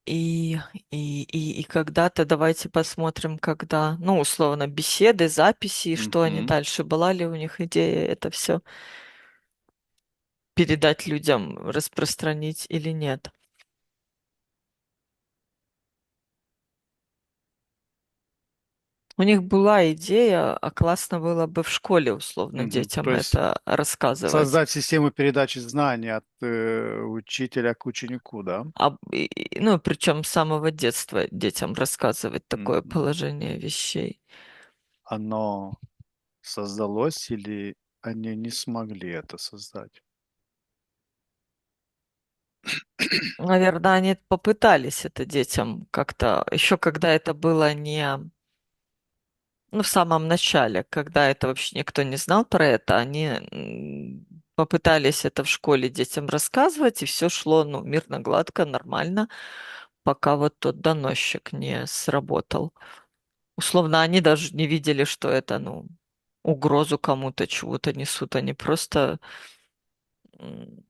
И, и когда-то давайте посмотрим, когда, ну, условно, беседы, записи, и что они Мгм. дальше. Была ли у них идея это все передать людям, распространить или нет. У них была идея, а классно было бы в школе, условно, Мгм. То детям есть это рассказывать. создать систему передачи знаний от учителя к ученику, да? Ну, причем с самого детства детям рассказывать такое Мгм. положение вещей. Оно создалось или они не смогли это создать? Наверное, они попытались это детям как-то, еще когда это было не, ну, в самом начале, когда это вообще никто не знал про это, они попытались это в школе детям рассказывать, и все шло, ну, мирно, гладко, нормально, пока вот тот доносчик не сработал. Условно, они даже не видели, что это, ну, угрозу кому-то, чего-то несут, они просто м,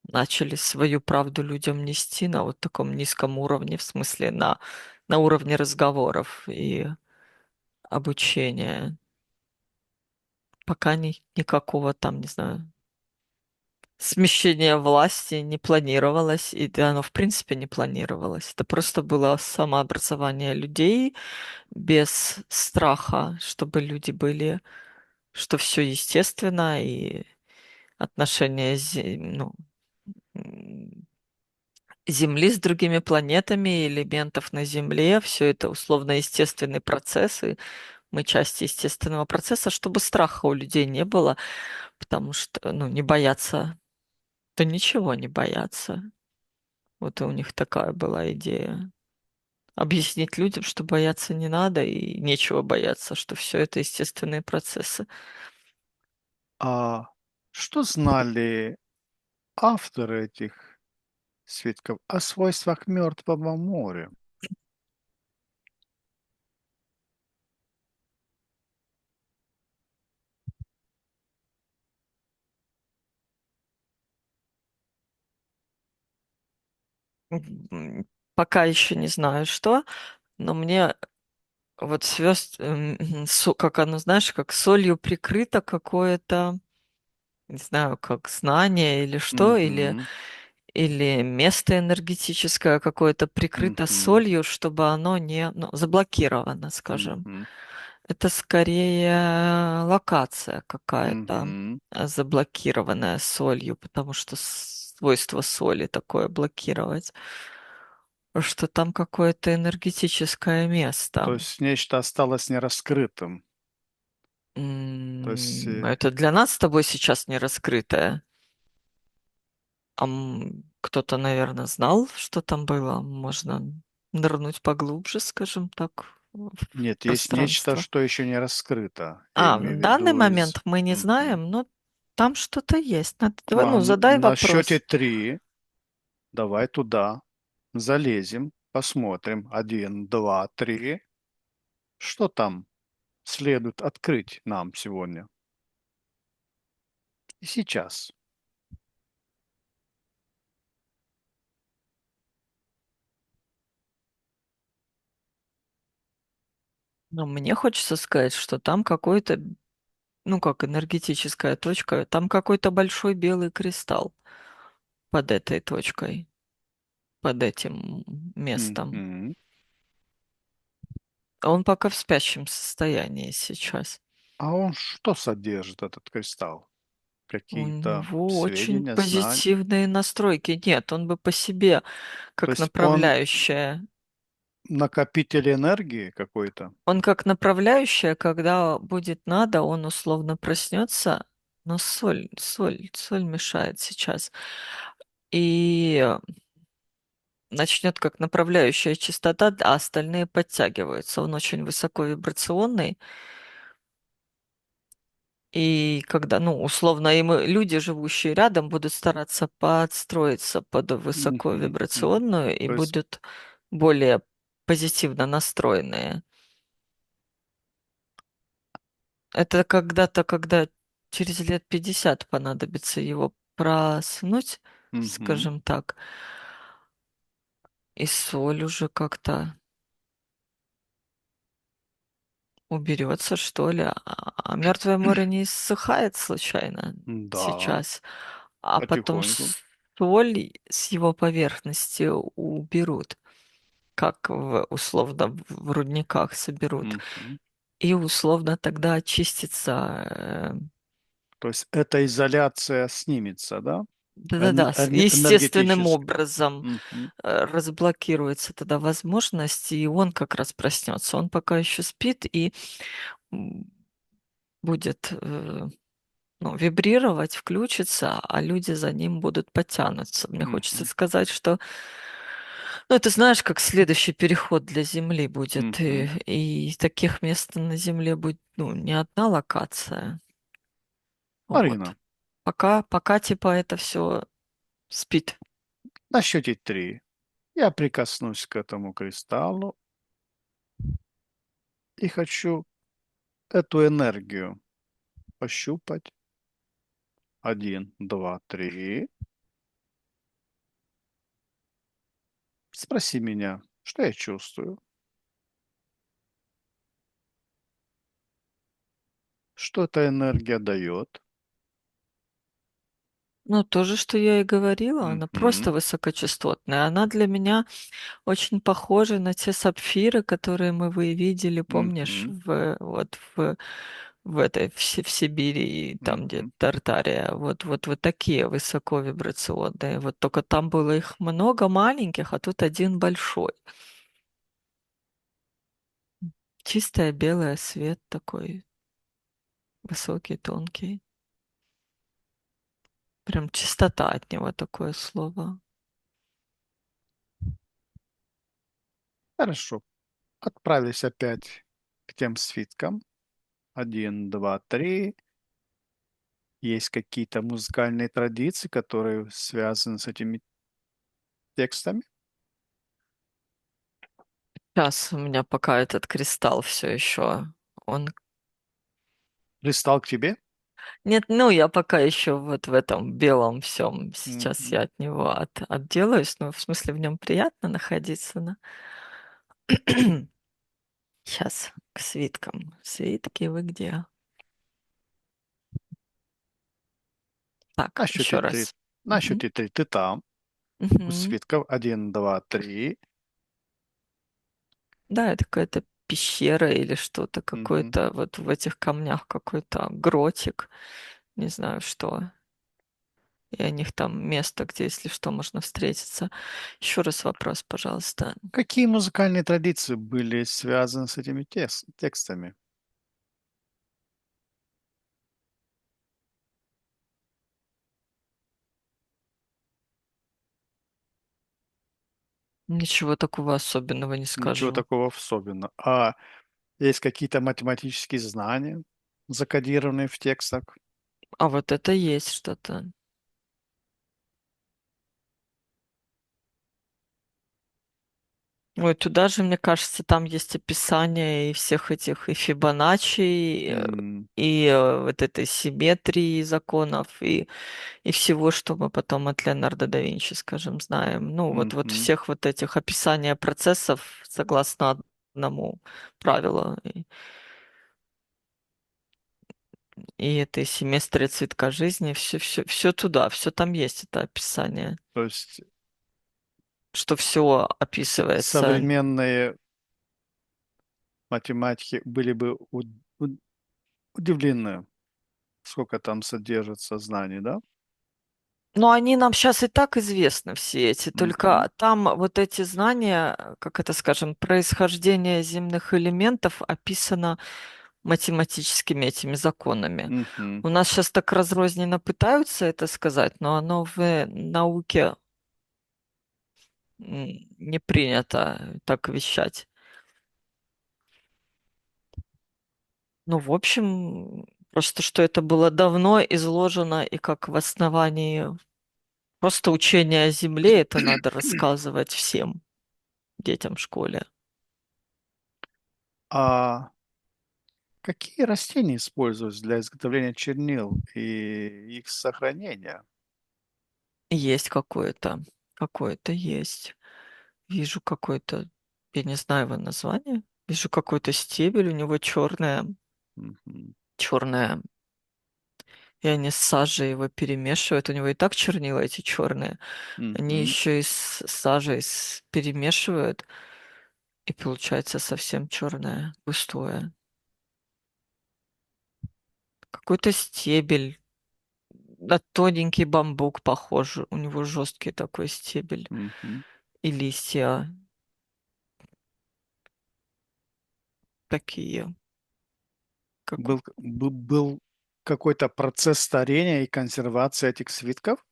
начали свою правду людям нести на вот таком низком уровне, в смысле на уровне разговоров. И обучения. Пока никакого там, не знаю, смещения власти не планировалось, и да, оно в принципе не планировалось. Это просто было самообразование людей без страха, чтобы люди были, что все естественно, и отношения ну, м, Земли с другими планетами, элементов на Земле, все это условно естественные процессы, мы часть естественного процесса, чтобы страха у людей не было, потому что, ну, не бояться, то ничего не бояться. Вот и у них такая была идея. Объяснить людям, что бояться не надо и нечего бояться, что все это естественные процессы. А что знали авторы этих свитков о свойствах Мертвого моря? Пока еще не знаю, что, но мне вот звезд, как оно, знаешь, как солью прикрыто какое-то, не знаю, как знание или что, Мгм, или место энергетическое какое-то прикрыто мгм, солью, чтобы оно не, ну, заблокировано, скажем. мгм, Это скорее локация какая-то, мгм. заблокированная солью, потому что свойство соли такое блокировать, что там какое-то энергетическое место. То есть нечто осталось нераскрытым. То есть, Это для нас с тобой сейчас не раскрытое. Кто-то, наверное, знал, что там было. Можно нырнуть поглубже, скажем так, в нет, есть нечто, пространство. что еще не раскрыто. Я имею В в данный виду из... момент мы не Мгм. знаем, но там что-то есть. Ну, задай На счете вопрос. 3 давай туда залезем, посмотрим. Один, два, три. Что там следует открыть нам сегодня и сейчас? Но мне хочется сказать, что там какой-то, ну, как энергетическая точка, там какой-то большой белый кристалл под этой точкой, под этим местом. Мгм. А он пока в спящем состоянии сейчас. А он что содержит, этот кристалл? У Какие-то него очень сведения, знания? позитивные настройки. Нет, он бы по себе То как есть он направляющая. накопитель энергии какой-то? Он как направляющая, когда будет надо, он условно проснется, но соль мешает сейчас. И начнет как направляющая частота, а остальные подтягиваются. Он очень высоковибрационный. И когда, ну, условно, и мы, люди, живущие рядом, будут стараться подстроиться под Мгм, мгм. высоковибрационную и То есть, будут более позитивно настроенные. Это когда-то, когда через лет 50 понадобится его проснуть, мгм. скажем так, и соль уже как-то уберется, что ли. А Мертвое море не иссыхает случайно Да, сейчас, а потом потихоньку. соль с его поверхности уберут, как условно в рудниках соберут. Мгм. И условно тогда очистится. То есть эта изоляция снимется, да? Да-да-да, естественным Энергетически. образом Мгм, разблокируется тогда возможность, и он как раз проснется. Он пока еще спит и м, будет ну, вибрировать, включится, а люди за ним будут подтянуться. Мне хочется мгм, сказать, что, ну, это знаешь, как следующий переход для Земли будет, мгм. и таких мест на Земле будет, ну, не одна локация. Вот. Марина, Пока типа это все спит. на счете 3 я прикоснусь к этому кристаллу и хочу эту энергию пощупать. Один, два, три. Спроси меня, что я чувствую. Что эта энергия дает? Ну, то же, что я и говорила, она Мгм. просто высокочастотная. Она для меня очень похожа на те сапфиры, которые мы видели, помнишь, Мгм. в этой, в Сибири, там, где Мгм. Тартария. Вот такие высоковибрационные. Вот только там было их много маленьких, а тут один большой. Чистая белая свет такой высокий, тонкий. Прям чистота от него такое слово. Хорошо. Отправились опять к тем свиткам. Один, два, три. Есть какие-то музыкальные традиции, которые связаны с этими текстами? Сейчас у меня пока этот кристалл все еще. Он Пристал к тебе? Нет, ну я пока еще вот в этом белом всем. Сейчас Мгм. я от него отделаюсь. Ну, в смысле, в нем приятно находиться, да? Сейчас к свиткам. Свитки вы где? На Так, счете еще три. раз. На Мгм. счете три ты там. У Мгм. свитков. Один, два, три. Да, это какая-то пещера или что-то, Мгм. какой-то вот в этих камнях какой-то гротик, не знаю что. И у них там место, где, если что, можно встретиться. Еще раз вопрос, пожалуйста. Какие музыкальные традиции были связаны с этими текстами? Ничего такого особенного не Ничего скажу. такого особенного. А есть какие-то математические знания, закодированные в текстах? А вот это есть что-то. Ой, туда же, мне кажется, там есть описание и всех этих и Фибоначчи, М, вот этой симметрии законов, и всего, что мы потом от Леонардо да Винчи, скажем, знаем. Ну, вот мгм. всех вот этих описания процессов согласно одному правилу. И этой семестре цветка жизни, все туда, все там есть, это описание, То есть что все описывается. современные математики были бы удивлены, сколько там содержится знаний, да? Но они нам сейчас и так известны все эти, Мгм. только там вот эти знания, как это скажем, происхождение земных элементов описано математическими этими законами. Мгм. У нас сейчас так разрозненно пытаются это сказать, но оно в науке не принято так вещать. Ну, в общем, просто что это было давно изложено и как в основании просто учение о Земле, это надо рассказывать всем детям в школе. А какие растения используются для изготовления чернил и их сохранения? Есть какое-то есть. Вижу какой-то, я не знаю его название. Вижу какой-то стебель, у него Мгм. черная, и они с сажей его перемешивают. У него и так чернила эти черные. Они Мгм. еще и с сажей перемешивают, и получается совсем черное, густое. Какой-то стебель, на тоненький бамбук похож. У него жесткий такой стебель Мгм. и листья такие, как Был какой-то процесс старения и консервации этих свитков?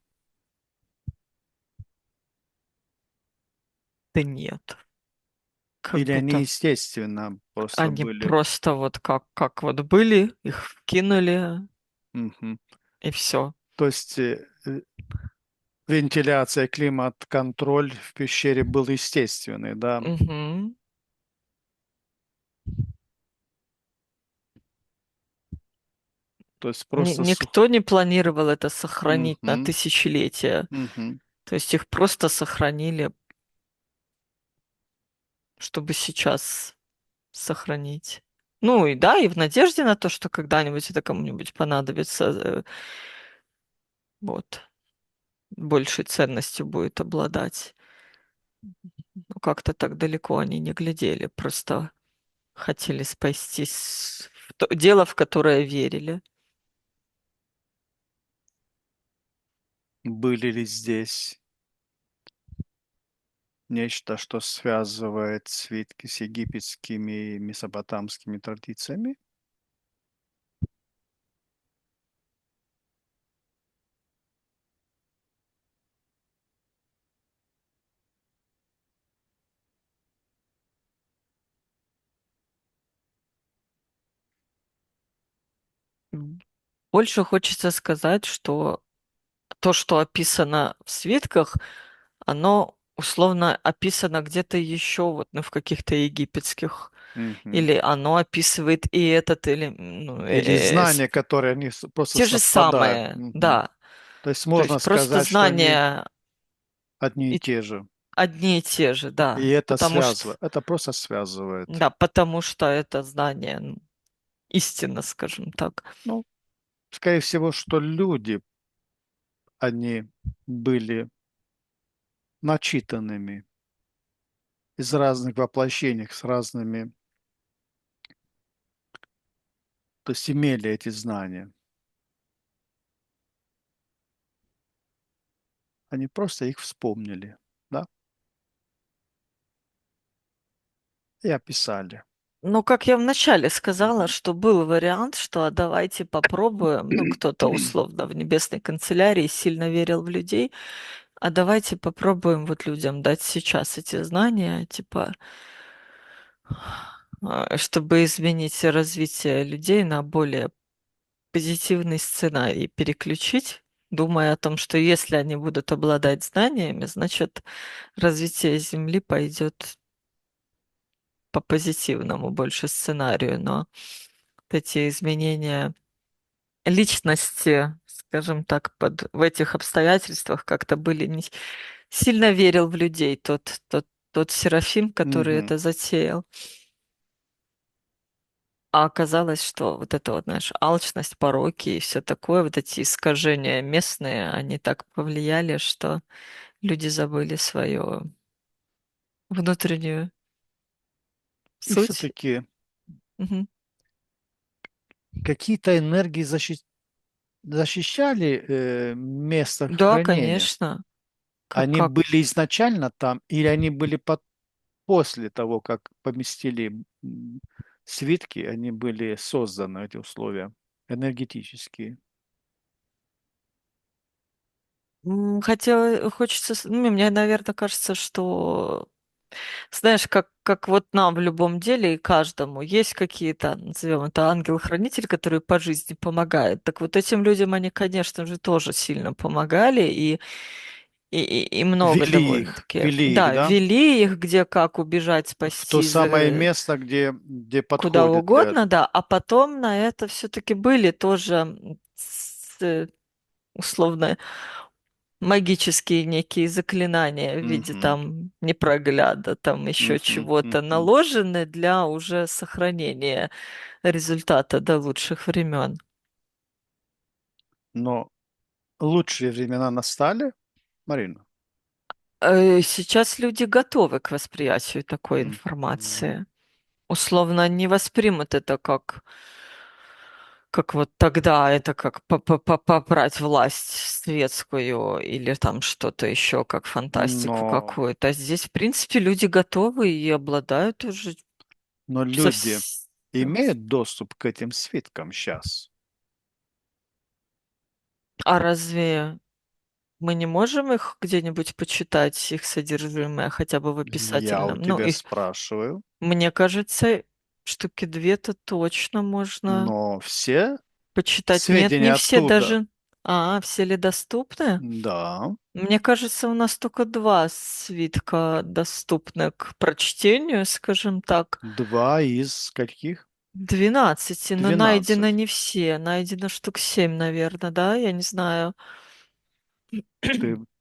да нет. Как Или они будто естественно просто они были? просто вот как вот были, их вкинули, Мгм. и все. То есть вентиляция, климат-контроль в пещере был естественный, да? Мгм. То есть просто Никто не планировал это сохранить на Мгм. тысячелетия. Мгм. То есть их просто сохранили, чтобы сейчас сохранить. Ну и да, и в надежде на то, что когда-нибудь это кому-нибудь понадобится, вот, большей ценностью будет обладать. Ну, как-то так далеко они не глядели, просто хотели спастись в то дело, в которое верили. Были ли здесь нечто, что связывает свитки с египетскими и месопотамскими традициями? Больше хочется сказать, что то, что описано в свитках, оно условно описано где-то еще вот, ну, в каких-то египетских, Мгм. или оно описывает и этот, или Или знания, которые они просто те же совпадают. самые, Мгм. да. То есть То можно есть просто сказать, что они знания одни и и те же. одни и те же, И да. это Потому что, связывает, это просто связывает. да, потому что это знание, ну, истина, скажем так. Ну, скорее всего, что люди, они были начитанными из разных воплощений, с разными, то есть имели эти знания. Они просто их вспомнили, да, и описали. Ну, как я вначале сказала, Мгм. что был вариант, что «А давайте попробуем, ну, кто-то условно в небесной канцелярии сильно верил в людей, а давайте попробуем вот людям дать сейчас эти знания, типа, чтобы изменить развитие людей на более позитивный сценарий, переключить, думая о том, что если они будут обладать знаниями, значит, развитие Земли пойдет по позитивному больше сценарию, но вот эти изменения личности, скажем так, в этих обстоятельствах как-то были не сильно верил в людей тот Серафим, который Мгм. это затеял. А оказалось, что вот это вот, знаешь, алчность, пороки и все такое, вот эти искажения местные, они так повлияли, что люди забыли свою внутреннюю И суть. все-таки Мгм. какие-то энергии защищали место Да, хранения. конечно. Они Как были изначально там или они были после того, как поместили свитки, они были созданы, эти условия энергетические. хотя хочется, ну, мне, наверное, кажется, что, знаешь, как вот нам в любом деле и каждому есть какие-то, назовем это ангел-хранитель, который по жизни помогает. Так вот этим людям они, конечно же, тоже сильно помогали и много довольно-таки. Вели их, Да, да, вели их, где как убежать, в то спастись, самое место, где куда подходит для... угодно, да. А потом на это все-таки были тоже условно магические некие заклинания в виде Мгм, там непрогляда, там еще мгм, чего-то мгм. наложены для уже сохранения результата до лучших времен. Но лучшие времена настали, Марина? Сейчас люди готовы к восприятию такой Мгм. информации. Условно не воспримут это как вот тогда это как попрать власть светскую или там что-то еще, как фантастику Но, какую-то. А здесь, в принципе, люди готовы и обладают уже но люди совсем... имеют доступ к этим свиткам сейчас. А разве мы не можем их где-нибудь почитать, их содержимое, хотя бы в Я у описательном? Ну, тебя и спрашиваю, мне кажется, штуки две-то точно можно но все почитать. Нет, не сведения все оттуда, даже. Все ли доступны? да, Мне кажется, у нас только два свитка доступны к прочтению, скажем так. два из каких? 12, но найдено 12. не все. Найдено штук 7, наверное, да? Я не знаю.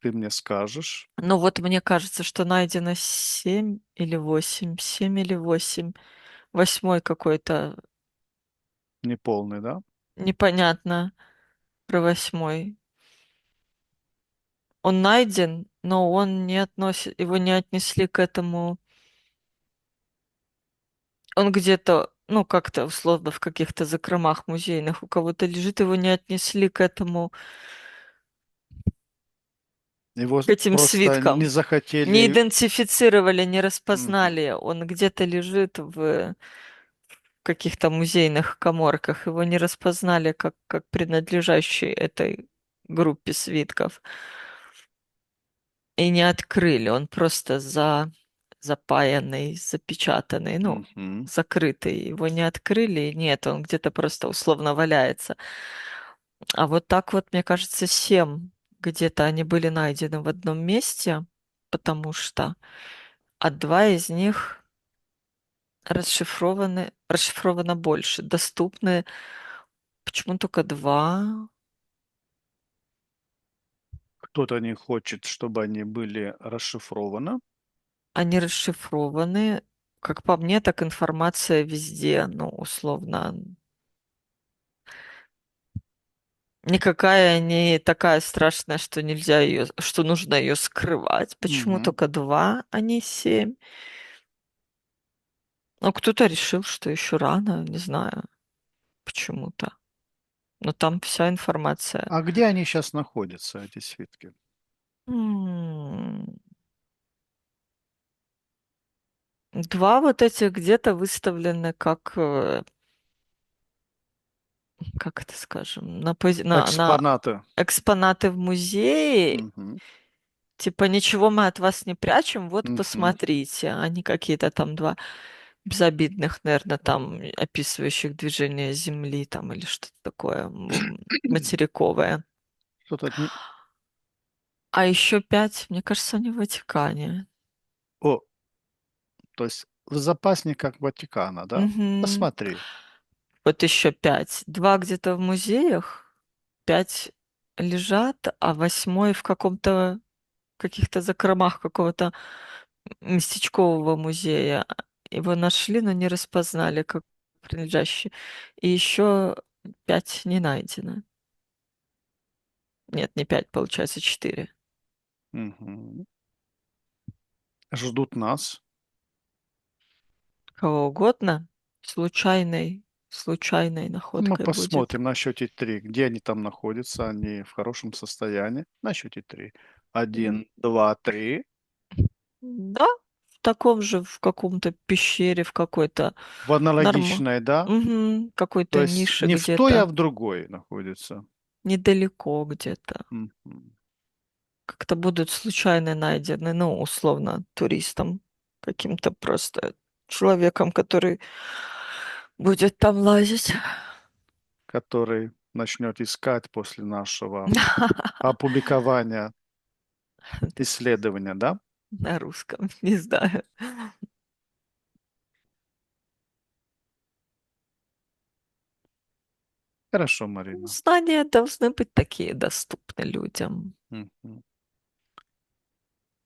Ты мне скажешь. Но вот мне кажется, что найдено 7 или 8. 7 или 8. 8 какой-то, Неполный, да? непонятно про 8. Он найден, но он не относит, его не отнесли к этому. Он где-то, ну, как-то условно в каких-то закромах музейных у кого-то лежит, его не отнесли к этому, Его к этим просто не свиткам. Не захотели. идентифицировали, не Мгм. распознали. Он где-то лежит в каких-то музейных каморках. Его не распознали как принадлежащий этой группе свитков. И не открыли. Он просто запаянный, запечатанный, ну, Мгм. закрытый. Его не открыли. Нет, он где-то просто условно валяется. А вот так вот, мне кажется, 7 где-то они были найдены в одном месте, потому что, а 2 из них расшифровано больше, доступны. Почему только 2? Кто-то не хочет, чтобы они были расшифрованы. Они расшифрованы. Как по мне, так информация везде, ну, условно, никакая не такая страшная, что нельзя ее, что нужно ее скрывать. Почему Мгм. только 2, а не 7? Ну, кто-то решил, что еще рано, не знаю, почему-то. Но там вся информация. А где они сейчас находятся, эти свитки? М, 2 вот этих где-то выставлены как это скажем, на Экспонаты. экспонаты в музее. Мгм. Типа, ничего мы от вас не прячем, вот Мгм. посмотрите. Они какие-то там 2 безобидных, наверное, там, описывающих движение Земли там или что-то такое материковое. Что-то не... А еще 5, мне кажется, они в Ватикане. О, то есть в запасниках Ватикана, да? Мгм. Посмотри. Вот еще 5. 2 где-то в музеях, 5 лежат, а 8 в каком-то каких-то закромах какого-то местечкового музея. Его нашли, но не распознали как принадлежащий. И еще 5 не найдено. Нет, не 5, получается 4. Мгм. Ждут нас. Кого угодно случайной Мы находкой будет. посмотрим на счете три, где они там находятся. Они в хорошем состоянии. На счете три. Один, два, три. Да, в таком же, в каком-то пещере, в какой-то В аналогичной, да? То какой-то есть нише не в той, а где-то, в другой находится. недалеко где-то. Мгм. Как-то будут случайно найдены, ну, условно, туристом, каким-то просто человеком, который будет там лазить. Который начнет искать после нашего опубликования исследования, да? На русском, не знаю. Хорошо, Ну, Марина. знания должны быть такие доступны людям. Мгм.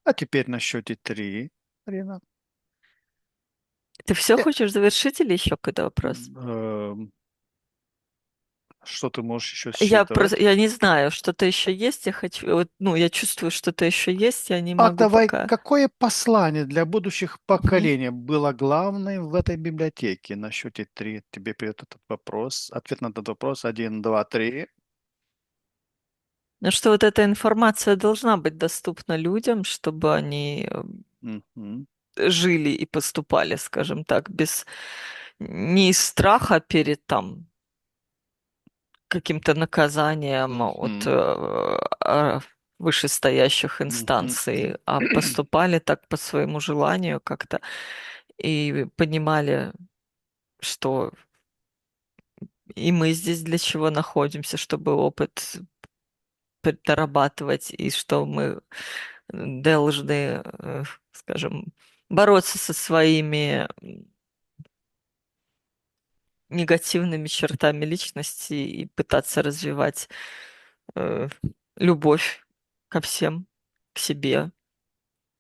А теперь на счете три, Марина. Ты все Э, хочешь завершить или еще какой-то вопрос? эм, Что ты можешь еще Я просто, считывать? я не знаю, что-то еще есть, я хочу, вот, ну, я чувствую, что-то еще есть, я не А могу давай, пока. какое послание для будущих Мгм. поколений было главным в этой библиотеке? На счете три тебе придет этот вопрос. Ответ на этот вопрос. Один, два, три. Ну, что вот эта информация должна быть доступна людям, чтобы они Мгм. жили и поступали, скажем так, без не из страха перед там каким-то наказанием от Мгм. вышестоящих Мгм. инстанций, а поступали так по своему желанию как-то и понимали, что и мы здесь для чего находимся, чтобы опыт дорабатывать, и что мы должны, скажем, бороться со своими негативными чертами личности и пытаться развивать э, любовь ко всем, к себе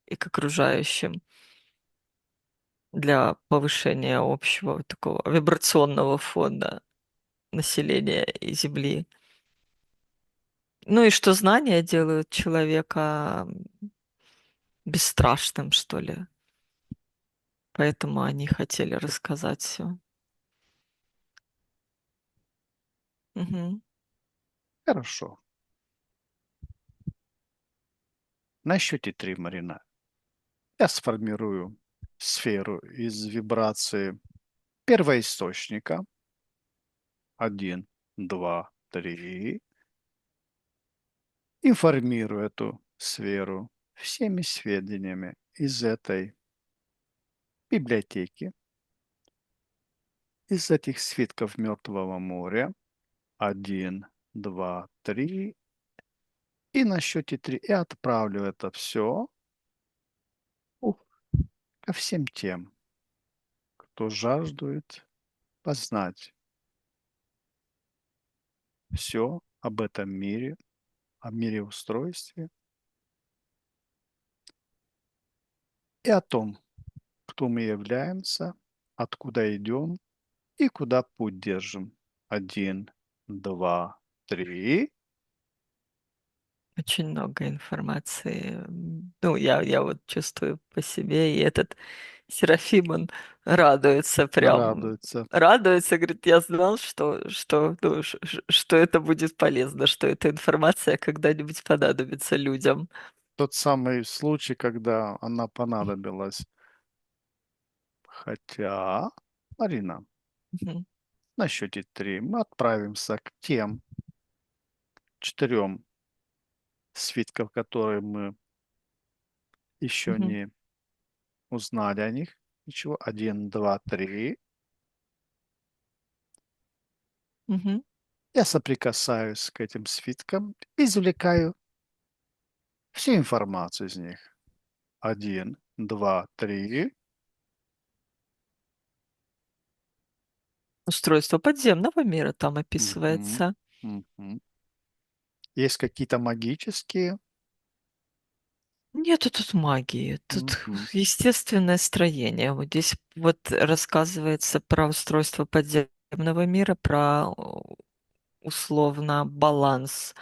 и к окружающим. для повышения общего такого вибрационного фона населения и Земли. Ну и что знания делают человека бесстрашным, что ли. Поэтому они хотели рассказать все. Мгм. Хорошо. На счете 3, Марина, я сформирую сферу из вибрации первоисточника. Один, два, три. Информирую эту сферу всеми сведениями из этой библиотеки, из этих свитков Мертвого моря. Один, два, три. И на счете 3 я отправлю это все ко всем тем, кто жаждует познать все об этом мире, о миреустройстве и о том, кто мы являемся, откуда идем и куда путь держим. Один, два, три. Очень много информации. Ну, я вот чувствую по себе, и этот Серафим, он радуется прям. Радуется. Радуется, говорит, я знал, ну, что это будет полезно, что эта информация когда-нибудь понадобится людям. Тот самый случай, когда она понадобилась. Хотя, Марина, Мгм. на счете 3 мы отправимся к тем 4 свитков, которые мы еще Мгм. не узнали о них. Ничего. Один, два, три. Мгм. Я соприкасаюсь к этим свиткам, извлекаю всю информацию из них. Один, два, три. Устройство подземного мира там Мгм, описывается. мгм. Есть какие-то магические. Нету тут магии, тут Мгм, естественное строение. Вот здесь вот рассказывается про устройство подземного мира, про условно баланс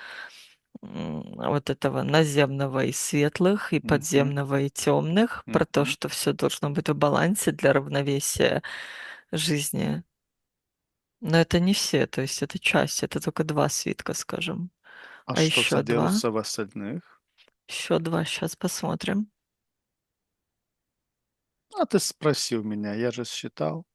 вот этого наземного и светлых, и мгм, подземного и темных, про то, мгм. что все должно быть в балансе для равновесия жизни. Но это не все, то есть это часть, это только два свитка, скажем. А А что еще два, содержится в остальных? сейчас посмотрим. А ты спросил меня, я же считал.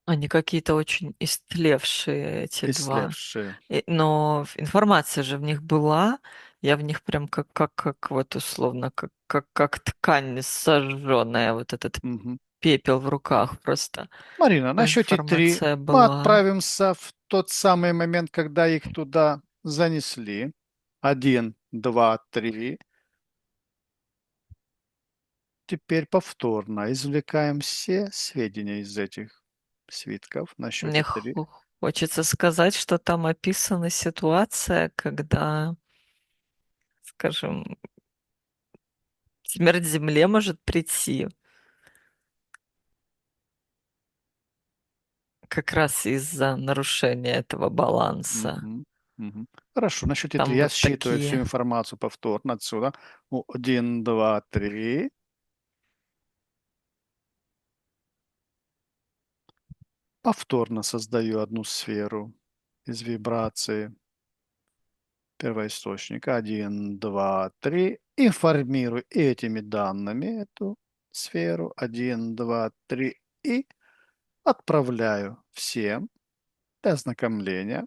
Они какие-то очень истлевшие, эти два. Ислевшие. Но информация же в них была. Я в них прям как вот условно, как ткань сожженная, вот этот Мгм. пепел в руках просто. Марина, на А счете 3 информация мы была. отправимся в тот самый момент, когда их туда занесли. Один, два, три. Теперь повторно извлекаем все сведения из этих свитков на Мне счете 3. хочется сказать, что там описана ситуация, когда, скажем, смерть Земле может прийти как раз из-за нарушения этого баланса. Мгм, мгм. Хорошо, на счете 3 Там я вот считываю всю такие. информацию повторно отсюда. Один, два, три. Повторно создаю одну сферу из вибрации первоисточника. Один, два, три. Информирую этими данными эту сферу. Один, два, три. И отправляю всем для ознакомления.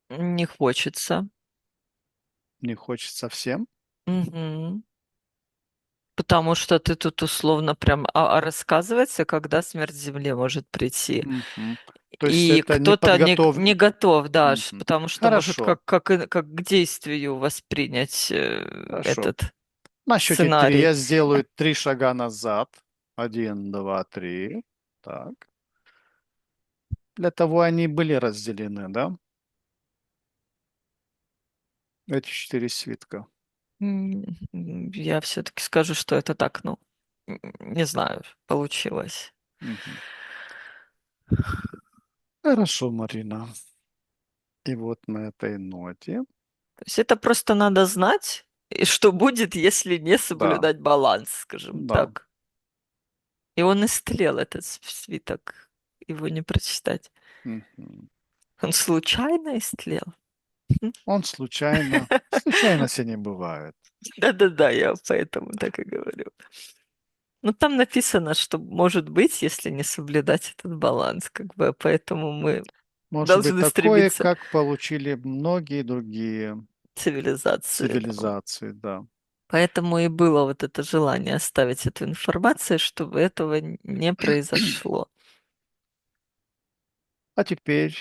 Не хочется. Не хочется всем. Мгм. Потому что ты тут условно прям рассказывается, когда смерть Земле может прийти. Мгм. То есть И это не кто-то подготов... не готов, да, Мгм. потому что может Хорошо, как к действию воспринять хорошо. этот На счете 3 сценарий. я сделаю 3 шага назад. Один, два, три. Так. Для того они были разделены, да? Эти 4 свитка. Я все-таки скажу, что это так, ну, не знаю, получилось. Мгм. Хорошо, Марина. И вот на этой ноте, То есть это просто надо знать, и что будет, если не да, соблюдать баланс, скажем да. так. И он истлел, этот свиток. Его не прочитать. Мгм. Он случайно истлел? Он случайно, случайности не бывает. Да-да-да, я поэтому так и говорю. Ну, там написано, что может быть, если не соблюдать этот баланс, как бы, поэтому мы Может быть должны такое, стремиться как получили многие другие к цивилизации. Да. цивилизации, да. Поэтому и было вот это желание оставить эту информацию, чтобы этого не произошло. А теперь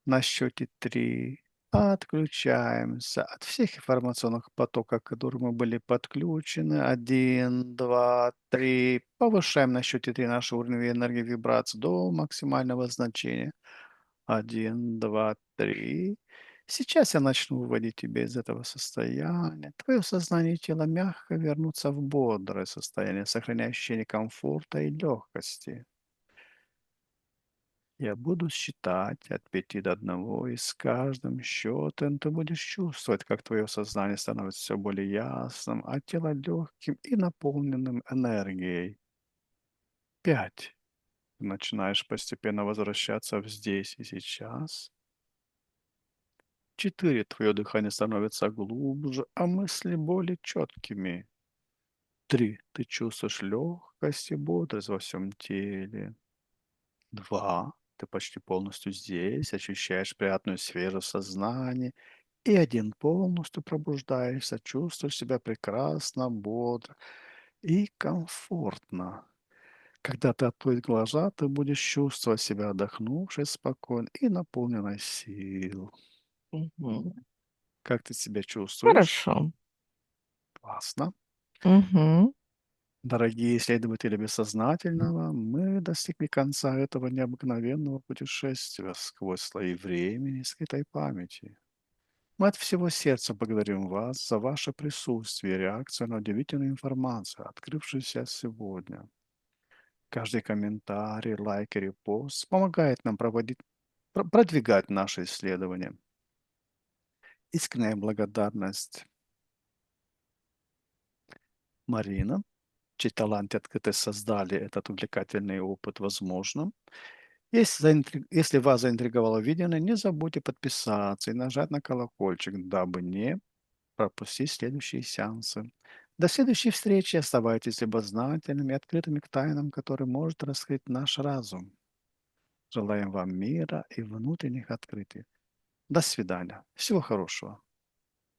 на счете 3 отключаемся от всех информационных потоков, к которым мы были подключены. Один, два, три. Повышаем на счете 3 наш уровень энергии вибраций до максимального значения. Один, два, три. Сейчас я начну выводить тебя из этого состояния. Твое сознание и тело мягко вернутся в бодрое состояние, сохраняя ощущение комфорта и легкости. Я буду считать от 5 до 1, и с каждым счетом ты будешь чувствовать, как твое сознание становится все более ясным, а тело легким и наполненным энергией. 5. Ты начинаешь постепенно возвращаться в здесь и сейчас. 4. Твое дыхание становится глубже, а мысли более четкими. 3. Ты чувствуешь легкость и бодрость во всем теле. 2. Ты почти полностью здесь, ощущаешь приятную свежесть в сознании. И 1. Полностью пробуждаешься, чувствуешь себя прекрасно, бодро и комфортно. Когда ты откроешь глаза, ты будешь чувствовать себя отдохнувшей, спокойной и наполненной сил. Мгм. Как ты себя чувствуешь? Хорошо. Классно. Мгм. Дорогие исследователи бессознательного, мы достигли конца этого необыкновенного путешествия сквозь слои времени и скрытой памяти. Мы от всего сердца благодарим вас за ваше присутствие и реакцию на удивительную информацию, открывшуюся сегодня. Каждый комментарий, лайк и репост помогает нам продвигать наши исследования. Искренняя благодарность Марина, чей талант и открытость создали этот увлекательный опыт возможным. Если вас заинтриговало видео, не забудьте подписаться и нажать на колокольчик, дабы не пропустить следующие сеансы. До следующей встречи. Оставайтесь любознательными и открытыми к тайнам, которые может раскрыть наш разум. Желаем вам мира и внутренних открытий. До свидания. Всего хорошего.